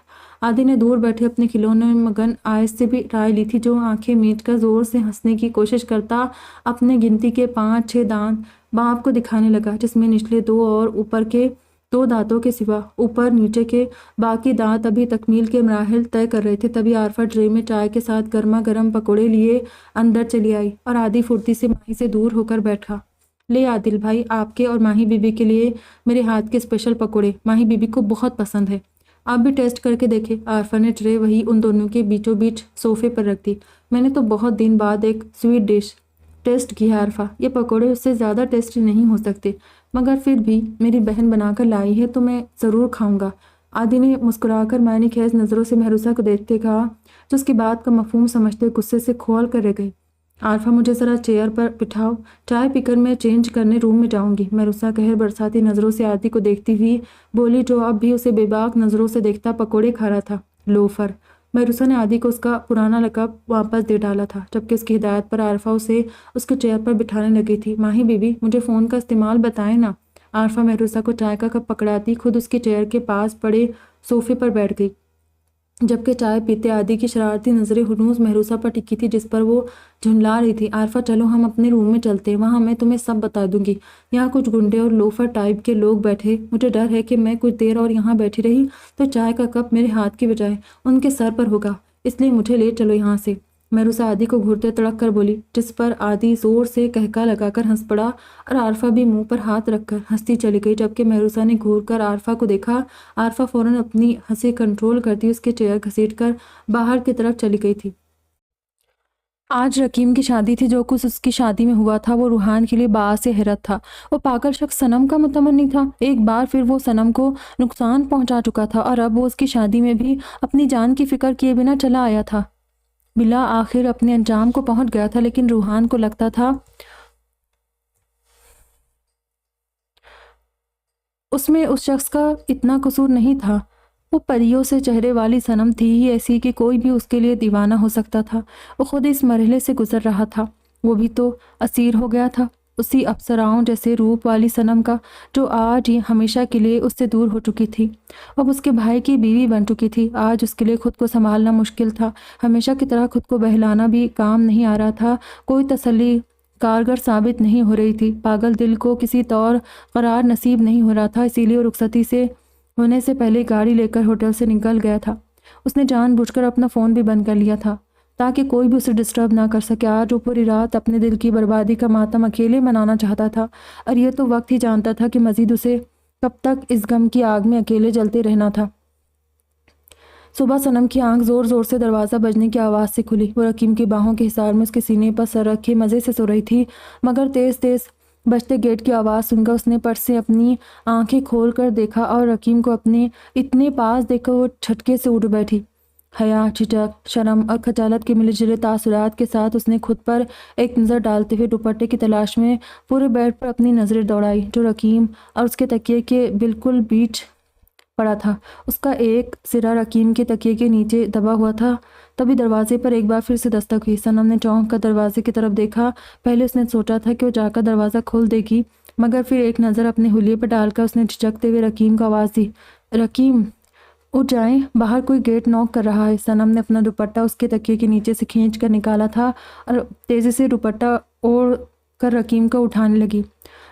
आदि ने दूर बैठे अपने खिलौने में मगन आयस से भी राय ली थी, जो आंखें मीट कर जोर से हंसने की कोशिश करता अपने गिनती के 5-6 दांत बाप को दिखाने लगा, जिसमें निचले 2 और ऊपर के 2 दांतों के सिवा ऊपर नीचे के बाकी दांत अभी तकमील के मराहिल तय कर रहे थे। तभी आरफा ट्रे में चाय के साथ गर्मा गर्म पकौड़े लिए अंदर चली आई और आदि फुर्ती से माही से दूर होकर बैठा। ले आदिल भाई, आपके और माही बीबी के लिए मेरे हाथ के स्पेशल पकौड़े, माही बीबी को बहुत पसंद है। आप भी टेस्ट करके देखें। आरफा ने ट्रे वही उन दोनों के बीचों बीच सोफे पर रख दी। मैंने तो बहुत दिन बाद एक स्वीट डिश टेस्ट किया आरफा। ये पकौड़े उससे ज़्यादा टेस्टी नहीं हो सकते, मगर फिर भी मेरी बहन बनाकर लाई है तो मैं ज़रूर खाऊंगा। आदि ने मुस्कुराकर मायने खेज नज़रों से महरूसा को देखते कहा, जो उसकी बात का मफहूम समझते गुस्से से खोल कर रह गई। आरफा, मुझे ज़रा चेयर पर बिठाओ, चाय पीकर मैं चेंज करने रूम में जाऊंगी। महरूसा कहर बरसाती नज़रों से आदि को देखती हुई बोली, जो अब भी उसे बेबाक नज़रों से देखता पकौड़े खा रहा था। लोफर। महरूसा ने आदि को उसका पुराना लक़ब वापस दे डाला था, जबकि उसकी हिदायत पर आरफा उसे उसके चेयर पर बिठाने लगी थी। माही बीबी, मुझे फ़ोन का इस्तेमाल बताएं ना। आरफा महरूसा को चाय का कप पकड़ाती खुद उसके चेयर के पास पड़े सोफे पर बैठ गई, जबकि चाय पीते आदि की शरारती नज़रें हुनूस महरूसा पर टिकी थी, जिस पर वो झुंझला रही थी। आरफा, चलो हम अपने रूम में चलते हैं, वहाँ मैं तुम्हें सब बता दूंगी। यहाँ कुछ गुंडे और लोफर टाइप के लोग बैठे, मुझे डर है कि मैं कुछ देर और यहाँ बैठी रही तो चाय का कप मेरे हाथ की बजाय उनके सर पर होगा, इसलिए मुझे ले चलो यहाँ से। महरूसा आदि को घूरते तड़क कर बोली, जिस पर आदि जोर से कहका लगाकर हंस पड़ा और आरफा भी मुंह पर हाथ रखकर हंसती चली गई। जबकि महरूसा ने घूरकर आरफा को देखा, आरफा फौरन अपनी हंसी कंट्रोल करती उसके चेयर घसीटकर बाहर की तरफ चली गई थी। आज रकीम की शादी थी। जो कुछ उसकी शादी में हुआ था वो रूहान के लिए बात से हैरत था। वो पागल शख्स सनम का मुतमन्नी था। एक बार फिर वो सनम को नुकसान पहुंचा चुका था और अब वो उसकी शादी में भी अपनी जान की फिक्र किए बिना चला आया था। बिला आखिर अपने अंजाम को पहुंच गया था, लेकिन रूहान को लगता था उसमें उस शख्स का इतना कसूर नहीं था। वो परियों से चेहरे वाली सनम थी ही ऐसी कि कोई भी उसके लिए दीवाना हो सकता था। वो खुद इस मरहले से गुजर रहा था। वो भी तो असीर हो गया था उसी अप्सराओं जैसे रूप वाली सनम का, जो आज ही हमेशा के लिए उससे दूर हो चुकी थी। अब उसके भाई की बीवी बन चुकी थी। आज उसके लिए खुद को संभालना मुश्किल था। हमेशा की तरह खुद को बहलाना भी काम नहीं आ रहा था। कोई तसल्ली कारगर साबित नहीं हो रही थी। पागल दिल को किसी तौर करार नसीब नहीं हो रहा था, इसीलिए रुखसती से होने से पहले गाड़ी लेकर होटल से निकल गया था। उसने जानबूझकर अपना फ़ोन भी बंद कर लिया था ताकि कोई भी उसे डिस्टर्ब ना कर सके। आज वो पूरी रात अपने दिल की बर्बादी का मातम अकेले मनाना चाहता था और यह तो वक्त ही जानता था कि मज़ीद उसे कब तक इस गम की आग में अकेले जलते रहना था। सुबह सनम की आंख जोर जोर से दरवाज़ा बजने की आवाज़ से खुली। वो रकीम की बाहों के हिसार में उसके सीने पर सर रखे मज़े से सो रही थी, मगर तेज़ तेज़ बजते गेट की आवाज़ सुनकर उसने पट से अपनी आंखें खोल कर देखा और रकीम को अपने इतने पास देखकर वो झटके से उठ बैठी। हया, झिझक, शर्म और खजालत के मिले जुले तासुरात के साथ उसने खुद पर एक नज़र डालते हुए दुपट्टे की तलाश में पूरे बेड पर अपनी नज़रें दौड़ाई, जो रकीम और उसके तकिए के बिल्कुल बीच पड़ा था। उसका एक सिरा रकीम के तकिए के नीचे दबा हुआ था। तभी दरवाजे पर एक बार फिर से दस्तक हुई। सनम ने चौंक कर दरवाजे की तरफ देखा। पहले उसने सोचा था कि वो जाकर दरवाज़ा खोल देगी, मगर फिर एक नज़र अपने हुलिये पर डालकर उसने झिझकते हुए रकीम को आवाज़ दी, रकीम उठ जाएं, बाहर कोई गेट नॉक कर रहा है। सनम ने अपना दुपट्टा उसके तकिए के नीचे से खींच कर निकाला था और तेज़ी से दुपट्टा ओढ़ कर रकीम को उठाने लगी,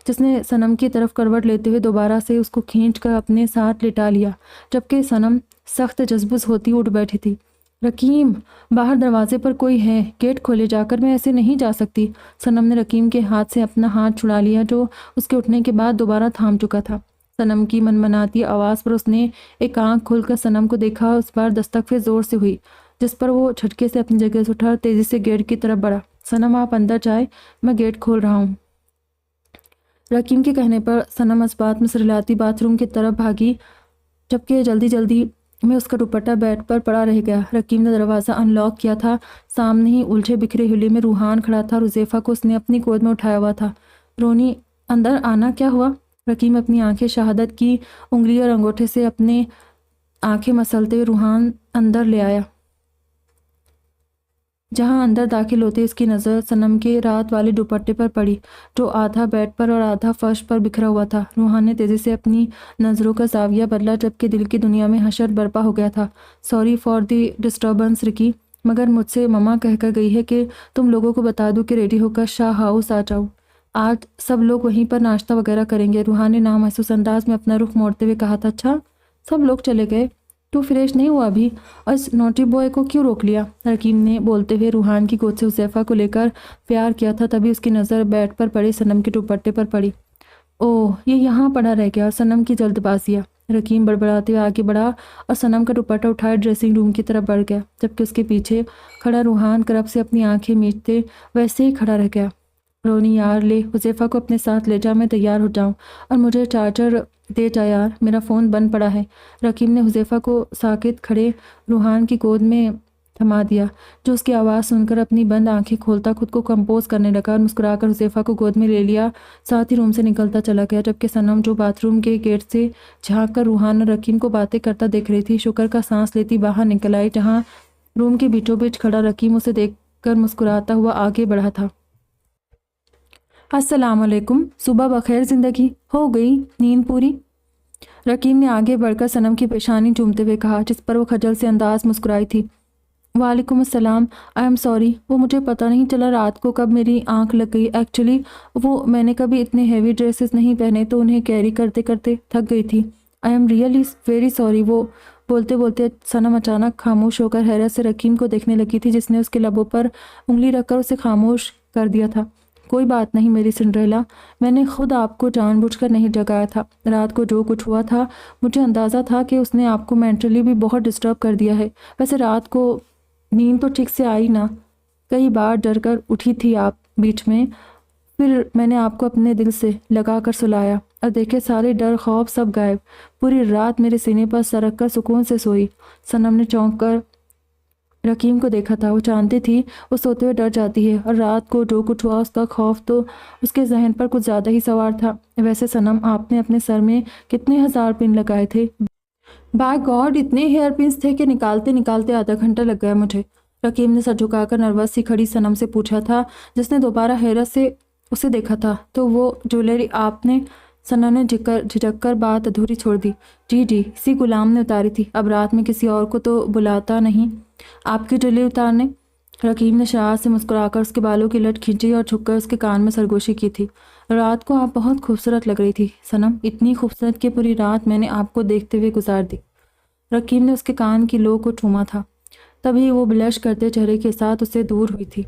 जिसने सनम की तरफ करवट लेते हुए दोबारा से उसको खींच कर अपने साथ लिटा लिया, जबकि सनम सख्त जज्बुस होती उठ बैठी थी। रकीम, बाहर दरवाजे पर कोई है, गेट खोले जाकर, मैं ऐसे नहीं जा सकती। सनम ने रकीम के हाथ से अपना हाथ छुड़ा लिया, जो उसके उठने के बाद दोबारा थाम चुका था। सनम की मनमनाती आवाज़ पर उसने एक आंख खोलकर सनम को देखा। उस बार दस्तक फिर ज़ोर से हुई, जिस पर वो झटके से अपनी जगह से उठा और तेज़ी से गेट की तरफ बढ़ा। सनम, आप अंदर जाए, मैं गेट खोल रहा हूँ। रकीम के कहने पर सनम इस बात में सिरलाती बाथरूम की तरफ भागी, जबकि जल्दी जल्दी में उसका दुपट्टा बेड पर पड़ा रह गया। रकीम ने दरवाज़ा अनलॉक किया था। सामने ही उलझे बिखरे हुए में रूहान खड़ा था और हुज़ैफ़ा को उसने अपनी गोद में उठाया हुआ था। रोनी, अंदर आना, क्या हुआ? रकीम अपनी आंखें शहादत की उंगली और अंगूठे से अपने आंखें मसलते हुए रूहान अंदर ले आया। जहां अंदर दाखिल होते उसकी नज़र सनम के रात वाले दुपट्टे पर पड़ी, जो आधा बेड पर और आधा फर्श पर बिखरा हुआ था। रूहान ने तेज़ी से अपनी नज़रों का जाविया बदला, जबकि दिल की दुनिया में हशर बर्पा हो गया था। Sorry for the disturbance Ricky, मगर मुझसे मम्मा कहकर गई है कि तुम लोगों को बता दूं कि रेडी होकर शाह हाउस आ जाओ। आज सब लोग वहीं पर नाश्ता वगैरह करेंगे। रूहान ने नामहसूस अंदाज में अपना रुख मोड़ते हुए कहा था। अच्छा, सब लोग चले गए? तू फ्रेश नहीं हुआ अभी, और इस नोटी बॉय को क्यों रोक लिया? रकीम ने बोलते हुए रूहान की गोद से हुज़ैफ़ा को लेकर प्यार किया था। तभी उसकी नज़र बेड पर पड़े सनम के दुपट्टे पर पड़ी। ओह, ये यहाँ पड़ा रह गया। और सनम की जल्दबाजियाँ। रकीम बड़बड़ाते हुए आगे बढ़ा और सनम का दुपट्टा उठाए ड्रेसिंग रूम की तरफ बढ़ गया, जबकि उसके पीछे खड़ा रूहान करब से अपनी आंखें मीचते वैसे ही खड़ा रह गया। रोनी यार, ले हुज़ैफ़ा को अपने साथ ले जा, मैं तैयार हो जाऊँ, और मुझे चार्जर दे जा यार, मेरा फ़ोन बंद पड़ा है। रकीम ने हुज़ैफ़ा को साकित खड़े रूहान की गोद में थमा दिया, जो उसकी आवाज़ सुनकर अपनी बंद आंखें खोलता खुद को कंपोज करने लगा और मुस्कुराकर हुज़ैफ़ा को गोद में ले लिया। साथ ही रूम से निकलता चला गया, जबकि सनम, जो बाथरूम के गेट से झाँक कर रूहान और रकीम को बातें करता देख रही थी, शुक्र का सांस लेती बाहर निकल आई, जहाँ रूम के बीचों बीच खड़ा रकीम उसे देखकर मुस्कुराता हुआ आगे बढ़ा था। अस्सलामुअलैकुम, सुबह बखैर, ज़िंदगी हो गई नींद पूरी? रकीम ने आगे बढ़कर सनम की पेशानी चूमते हुए कहा, जिस पर वो खजल से अंदाज मुस्कुराई थी। वालेकुम अस्सलाम, आई एम सॉरी, वो मुझे पता नहीं चला रात को कब मेरी आंख लग गई। एक्चुअली वो मैंने कभी इतने हैवी ड्रेसेस नहीं पहने, तो उन्हें कैरी करते करते थक गई थी। I am really very sorry. वो बोलते बोलते सनम अचानक खामोश होकर हैरत से रकीम को देखने लगी थी, जिसने उसके लबों पर उंगली रखकर उसे खामोश कर दिया था। कोई बात नहीं मेरी सिंड्रेला, मैंने खुद आपको जानबूझकर नहीं जगाया था। रात को जो कुछ हुआ था, मुझे अंदाज़ा था कि उसने आपको मेंटली भी बहुत डिस्टर्ब कर दिया है। वैसे रात को नींद तो ठीक से आई ना, कई बार डर कर उठी थी आप बीच में, फिर मैंने आपको अपने दिल से लगा कर सुलाया और देखे सारे डर खौफ सब गायब। पूरी रात मेरे सीने पर सरक कर सुकून से सोई। सनम ने चौंक कर रकीम को देखा था। वो जानती थी वो सोते हुए डर जाती है, और रात को जो कुछ हुआ उसका खौफ तो उसके जहन पर कुछ ज़्यादा ही सवार था। वैसे सनम, आपने अपने सर में कितने 1000 पिन लगाए थे? बाय गॉड, इतने हेयर पिन्स थे कि निकालते निकालते आधा घंटा लग गया मुझे। रकीम ने सर झुकाकर नर्वस सी खड़ी सनम से पूछा था, जिसने दोबारा हैरत से उसे देखा था। तो वो ज्वेलरी आपने? सनम ने झिझक कर बात अधूरी छोड़ दी। जी जी, इसी गुलाम ने उतारी थी, अब रात में किसी और को तो बुलाता नहीं। आपकी ज्वेलरी उतारने? रकीम ने शरारत से मुस्कुराकर उसके बालों की लट खींची और झुककर उसके कान में सरगोशी की थी। रात को आप बहुत खूबसूरत लग रही थी सनम, इतनी खूबसूरत कि पूरी रात मैंने आपको देखते हुए गुजार दी। रकीम ने उसके कान की लो को चूमा था, तभी वो ब्लश करते चेहरे के साथ उससे दूर हुई थी।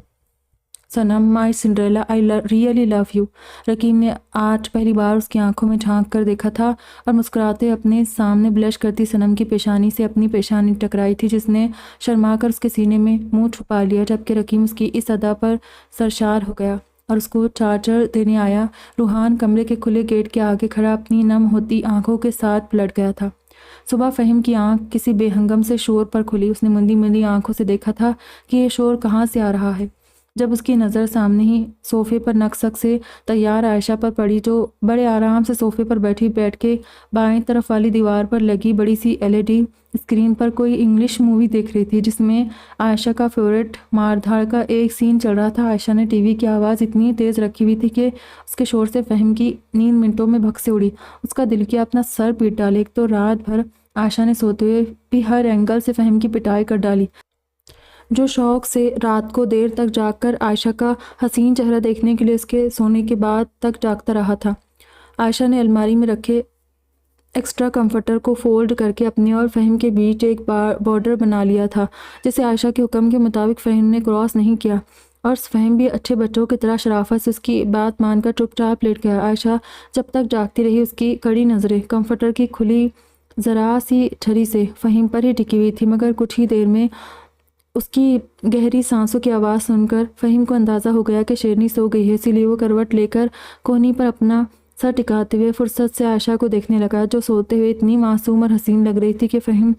सनम, my Cinderella, I really love you. Raqeem ने आज पहली बार उसकी आंखों में झांक कर देखा था और मुस्कुराते अपने सामने ब्लश करती सनम की पेशानी से अपनी पेशानी टकराई थी, जिसने शर्माकर उसके सीने में मुंह छुपा लिया, जबकि रकीम उसकी इस अदा पर सरशार हो गया और उसको चार्जर देने आया। रूहान कमरे के खुले गेट के आगे खड़ा अपनी नम होती आंखों के साथ पलट गया था। सुबह फ़हीम की आंख किसी बेहंगम से शोर पर खुली। उसने मुंदी मुंदी आंखों से देखा था कि ये शोर कहाँ से आ रहा है, जब उसकी नज़र सामने ही सोफ़े पर नक्सक से तैयार आयशा पर पड़ी, जो बड़े आराम से सोफ़े पर बैठी बैठ के बाएं तरफ वाली दीवार पर लगी बड़ी सी LED स्क्रीन पर कोई इंग्लिश मूवी देख रही थी, जिसमें आयशा का फेवरेट मारधाड़ का एक सीन चल रहा था। आयशा ने टीवी की आवाज़ इतनी तेज़ रखी हुई थी कि उसके शोर से फ़हीम की नींद मिनटों में भग से उड़ी। उसका दिल किया अपना सर पीट डाले। एक तो रात भर आयशा ने सोते हुए भी हर एंगल से फ़हीम की पिटाई कर डाली, जो शौक़ से रात को देर तक जागकर आयशा का हसीन चेहरा देखने के लिए उसके सोने के बाद तक जागता रहा था। आयशा ने अलमारी में रखे एक्स्ट्रा कंफर्टर को फोल्ड करके अपने और फ़हीम के बीच एक बॉर्डर बना लिया था, जिसे आयशा के हुक्म के मुताबिक फ़हीम ने क्रॉस नहीं किया और फ़हीम भी अच्छे बच्चों की तरह शराफत से उसकी बात मानकर चुपचाप लेट गया। आयशा जब तक जागती रही, उसकी कड़ी नज़रें कंफर्टर की खुली ज़रा सी छड़ी से फ़हीम पर ही टिकी हुई थी, मगर कुछ ही देर में उसकी गहरी सांसों की आवाज़ सुनकर फ़हीम को अंदाज़ा हो गया कि शेरनी सो गई है। इसीलिए वो करवट लेकर कोहनी पर अपना सर टिकाते हुए फुर्सत से आयशा को देखने लगा, जो सोते हुए इतनी मासूम और हसीन लग रही थी कि फ़हीम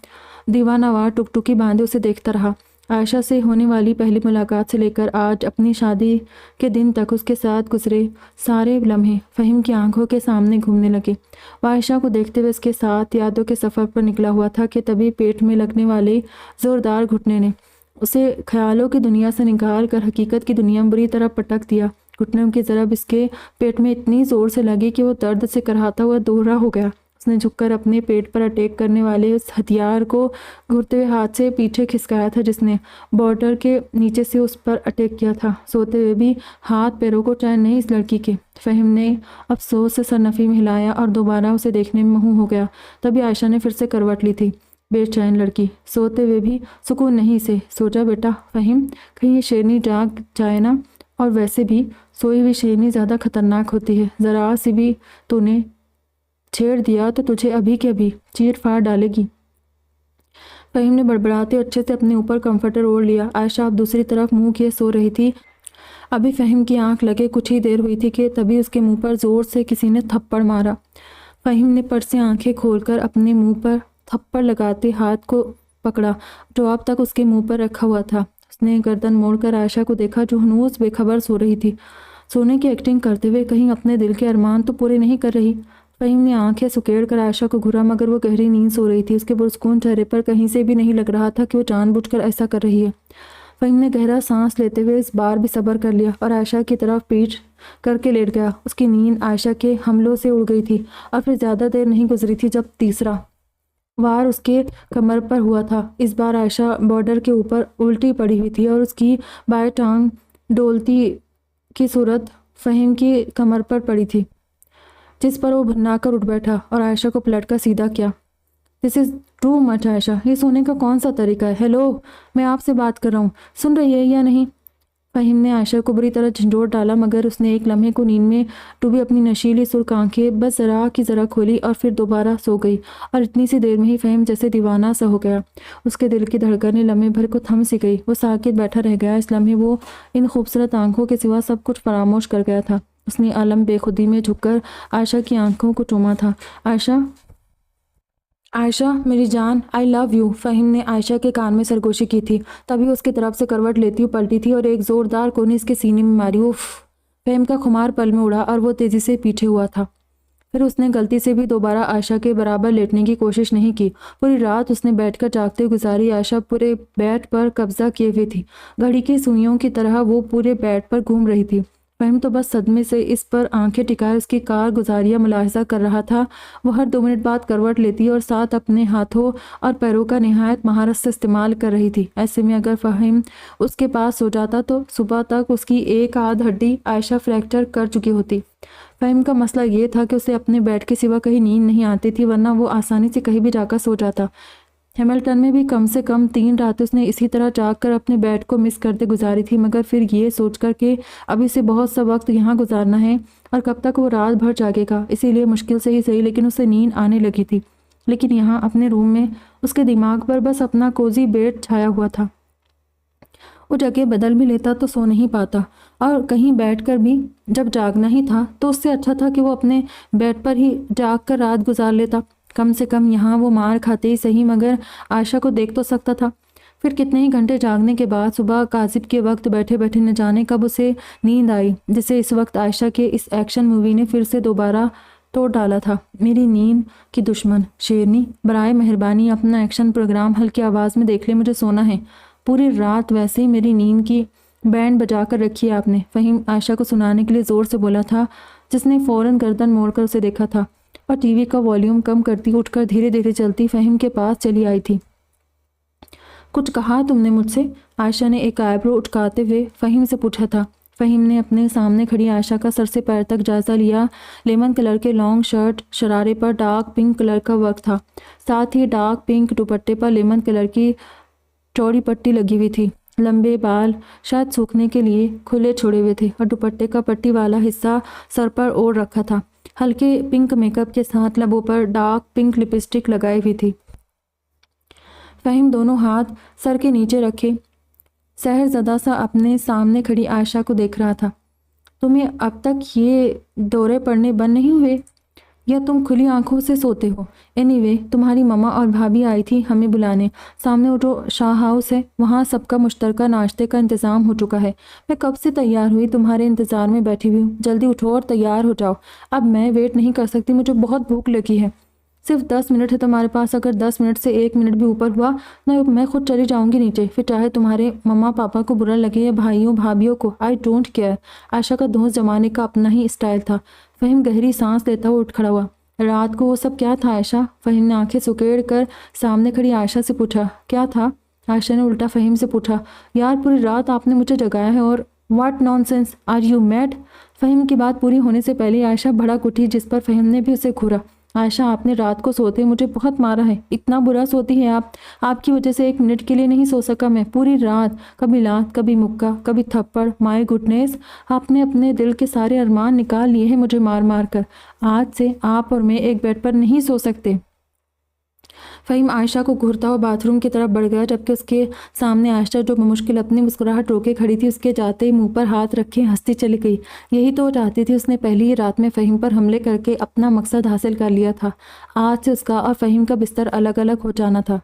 दीवानावार टुकटुकी बांधे उसे देखता रहा। आयशा से होने वाली पहली मुलाकात से लेकर आज अपनी शादी के दिन तक उसके साथ गुजरे सारे लम्हे फ़हीम की आंखों के सामने घूमने लगे। वह आयशा को देखते हुए उसके साथ यादों के सफ़र पर निकला हुआ था कि तभी पेट में लगने वाले ज़ोरदार घुटने ने उसे ख़यालों की दुनिया से निकाल कर हकीकत की दुनिया में बुरी तरह पटक दिया। घुटनों की ज़रब इसके पेट में इतनी ज़ोर से लगी कि वो दर्द से कराहता हुआ दोहरा हो गया। उसने झुककर अपने पेट पर अटैक करने वाले उस हथियार को घुरते हुए हाथ से पीछे खिसकाया था, जिसने बॉर्डर के नीचे से उस पर अटैक किया था। सोते हुए भी हाथ पैरों को चैन नहीं इस लड़की के। फ़हीम ने अफसोस से सरनफी में हिलाया और दोबारा उसे देखने में महू हो गया। तभी आयशा ने फिर से करवट ली थी। बेचैन लड़की, सोते हुए भी सुकून नहीं इसे। सो जा बेटा फ़हीम, कहीं ये शेरनी जाग जाए ना। और वैसे भी सोई हुई शेरनी ज़्यादा खतरनाक होती है। ज़रा सी भी तूने छेड़ दिया तो तुझे अभी के अभी चीर फाड़ डालेगी। फ़हीम ने बड़बड़ाते अच्छे से अपने ऊपर कंफर्टर ओढ़ लिया। आयशा अब दूसरी तरफ मुंह किए सो रही थी। अभी फ़हीम की आंख लगे कुछ ही देर हुई थी कि तभी उसके मुंह पर ज़ोर से किसी ने थप्पड़ मारा। फ़हीम ने पट से आंखें खोलकर अपने मुंह पर थप्पड़ लगाते हाथ को पकड़ा, जो अब तक उसके मुंह पर रखा हुआ था। उसने गर्दन मोड़कर आयशा को देखा, जो हनूस बेखबर सो रही थी, सोने की एक्टिंग करते हुए कहीं अपने दिल के अरमान तो पूरे नहीं कर रही। फ़हीम ने आंखें सुकेड़ कर आयशा को घूरा, मगर वो गहरी नींद सो रही थी। उसके पुरस्कून चेहरे पर कहीं से भी नहीं लग रहा था कि वो जानबूझकर ऐसा कर रही है। फ़हीम ने गहरा सांस लेते हुए इस बार भी सब्र कर लिया और आयशा की तरफ पीठ करके लेट गया। उसकी नींद आयशा के हमलों से उड़ गई थी और फिर ज़्यादा देर नहीं गुजरी थी जब तीसरा वार उसके कमर पर हुआ था। इस बार आयशा बॉर्डर के ऊपर उल्टी पड़ी हुई थी और उसकी बाएं टांग डोलती की सूरत फ़हीम की कमर पर पड़ी थी, जिस पर वो भन्नाकर उठ बैठा और आयशा को पलटकर सीधा किया। This is too much Ayesha, ये सोने का कौन सा तरीका है? हेलो, मैं आपसे बात कर रहा हूँ, सुन रही है या नहीं? फ़हीम ने आयशा को बुरी तरह झंझोड़ डाला, मगर उसने एक लम्हे को नींद में डूबी अपनी नशीली सुर्ख आंखें बस ज़रा की ज़रा खोली और फिर दोबारा सो गई। और इतनी सी देर में ही फ़हीम जैसे दीवाना सा हो गया। उसके दिल की धड़कनें लम्हे भर को थम सी गई। वो साकित बैठा रह गया। इस लम्हे वो इन खूबसूरत आंखों के सिवा सब कुछ फरामोश कर गया था। उसने आलम बेखुदी में झुककर आयशा की आंखों को चूमा था। आयशा, आयशा मेरी जान, आई लव यू। फ़हीम ने आयशा के कान में सरगोशी की थी। तभी उसकी तरफ से करवट लेती हुई पलटी थी और एक ज़ोरदार कोनी इसके सीने में मारी। उफ! फ़हीम का खुमार पल में उड़ा और वो तेज़ी से पीछे हुआ था। फिर उसने गलती से भी दोबारा आयशा के बराबर लेटने की कोशिश नहीं की। पूरी रात उसने बैठकर जागते गुजारी। आयशा पूरे बेड पर कब्जा किए हुई थी। घड़ी की सुइयों की तरह वो पूरे बेड पर घूम रही थी। फ़हीम तो बस सदमे से इस पर आंखें टिकाए उसकी कारगुजारियां मुलाहिजा कर रहा था। वो हर 2 मिनट बाद करवट लेती और साथ अपने हाथों और पैरों का निहायत महारत से इस्तेमाल कर रही थी। ऐसे में अगर फ़हीम उसके पास सो जाता तो सुबह तक उसकी एक आध हड्डी आयशा फ्रैक्चर कर चुकी होती। फ़हीम का मसला ये था कि उसे अपने बेड के सिवा कहीं नींद नहीं आती थी, वरना वो आसानी से कहीं भी जाकर सो जाता। हैमिल्टन में भी कम से कम 3 रातें उसने इसी तरह जागकर अपने बेड को मिस करते गुजारी थी, मगर फिर ये सोचकर कि अब इसे बहुत सा वक्त यहाँ गुजारना है और कब तक वो रात भर जागेगा, इसीलिए मुश्किल से ही सही लेकिन उसे नींद आने लगी थी। लेकिन यहाँ अपने रूम में उसके दिमाग पर बस अपना कोजी बेड छाया हुआ था। वो जगह बदल भी लेता तो सो नहीं पाता, और कहीं बैठकर भी जब जागना ही था तो उससे अच्छा था कि वो अपने बेड पर ही जाग कर रात गुजार लेता। कम से कम यहाँ वो मार खाते ही सही, मगर आयशा को देख तो सकता था। फिर कितने ही घंटे जागने के बाद सुबह कासिब के वक्त बैठे बैठे न जाने कब उसे नींद आई, जिसे इस वक्त आयशा के इस एक्शन मूवी ने फिर से दोबारा तोड़ डाला था। मेरी नींद की दुश्मन शेरनी, बराए मेहरबानी अपना एक्शन प्रोग्राम हल्की आवाज़ में देख ले, मुझे सोना है। पूरी रात वैसे ही मेरी नींद की बैंड बजा कर रखी है आपने, फ़हीम आयशा को सुनाने के लिए ज़ोर से बोला था, जिसने फ़ौरन गर्दन मोड़कर उसे देखा था और टीवी का वॉल्यूम कम करती उठकर धीरे धीरे चलती फ़हीम के पास चली आई थी। कुछ कहा तुमने मुझसे? आयशा ने एक आईब्रो उठकाते हुए फ़हीम से पूछा था। फ़हीम ने अपने सामने खड़ी आयशा का सर से पैर तक जायज़ा लिया। लेमन कलर के लॉन्ग शर्ट शरारे पर डार्क पिंक कलर का वर्क था, साथ ही डार्क पिंक दुपट्टे पर लेमन कलर की चौड़ी पट्टी लगी हुई थी। लंबे बाल शायद सूखने के लिए खुले छोड़े हुए थे और दुपट्टे का पट्टी वाला हिस्सा सर पर ओढ़ रखा था। हल्के पिंक मेकअप के साथ लबों पर डार्क पिंक लिपस्टिक लगाई हुई थी। फ़हीम दोनों हाथ सर के नीचे रखे सहरज़दा सा अपने सामने खड़ी आयशा को देख रहा था। तुम्हें अब तक ये दौरे पड़ने बंद नहीं हुए या तुम खुली आंखों से सोते हो? एनीवे, तुम्हारी मम्मा और भाभी आई थी हमें बुलाने। सामने वो जो शाह हाउस है वहाँ सबका मुश्तरका नाश्ते का इंतज़ाम हो चुका है। मैं कब से तैयार हुई तुम्हारे इंतज़ार में बैठी हुई हूँ। जल्दी उठो और तैयार हो जाओ। अब मैं वेट नहीं कर सकती, मुझे बहुत भूख लगी है। सिर्फ 10 मिनट है तुम्हारे पास, अगर 10 मिनट से 1 मिनट भी ऊपर हुआ ना मैं खुद चली जाऊंगी नीचे, फिर चाहे तुम्हारे मम्मा पापा को बुरा लगे या भाइयों भाभियों को, आई डोंट केयर। आयशा का दोस्त जमाने का अपना ही स्टाइल था। फ़हीम गहरी सांस लेता हुआ उठ खड़ा हुआ। रात को वो सब क्या था आयशा? फ़हीम ने आंखें सुकेड़ कर सामने खड़ी आयशा से पूछा। क्या था? आयशा ने उल्टा फ़हीम से पूछा। यार पूरी रात आपने मुझे जगाया है और what nonsense, are you mad? Faheem की बात पूरी होने से पहले आयशा भड़क उठी, जिस पर फ़हीम ने भी उसे घूरा। आयशा, आपने रात को सोते मुझे बहुत मारा है। इतना बुरा सोती है आप। आपकी वजह से 1 मिनट के लिए नहीं सो सका मैं पूरी रात। कभी लात, कभी मुक्का, कभी थप्पड़। माय गुडनेस, आपने अपने दिल के सारे अरमान निकाल लिए हैं मुझे मार मार कर। आज से आप और मैं एक बेड पर नहीं सो सकते। फ़हीम आयशा को घूरता हुआ बाथरूम की तरफ बढ़ गया, जबकि उसके सामने आयशा जो मुश्किल अपनी मुस्कुराहट रोके खड़ी थी, उसके जाते ही मुंह पर हाथ रखे हंसती चली गई। यही तो वो चाहती थी। उसने पहली ही रात में फ़हीम पर हमले करके अपना मकसद हासिल कर लिया था। आज से उसका और फ़हीम का बिस्तर अलग अलग हो जाना था।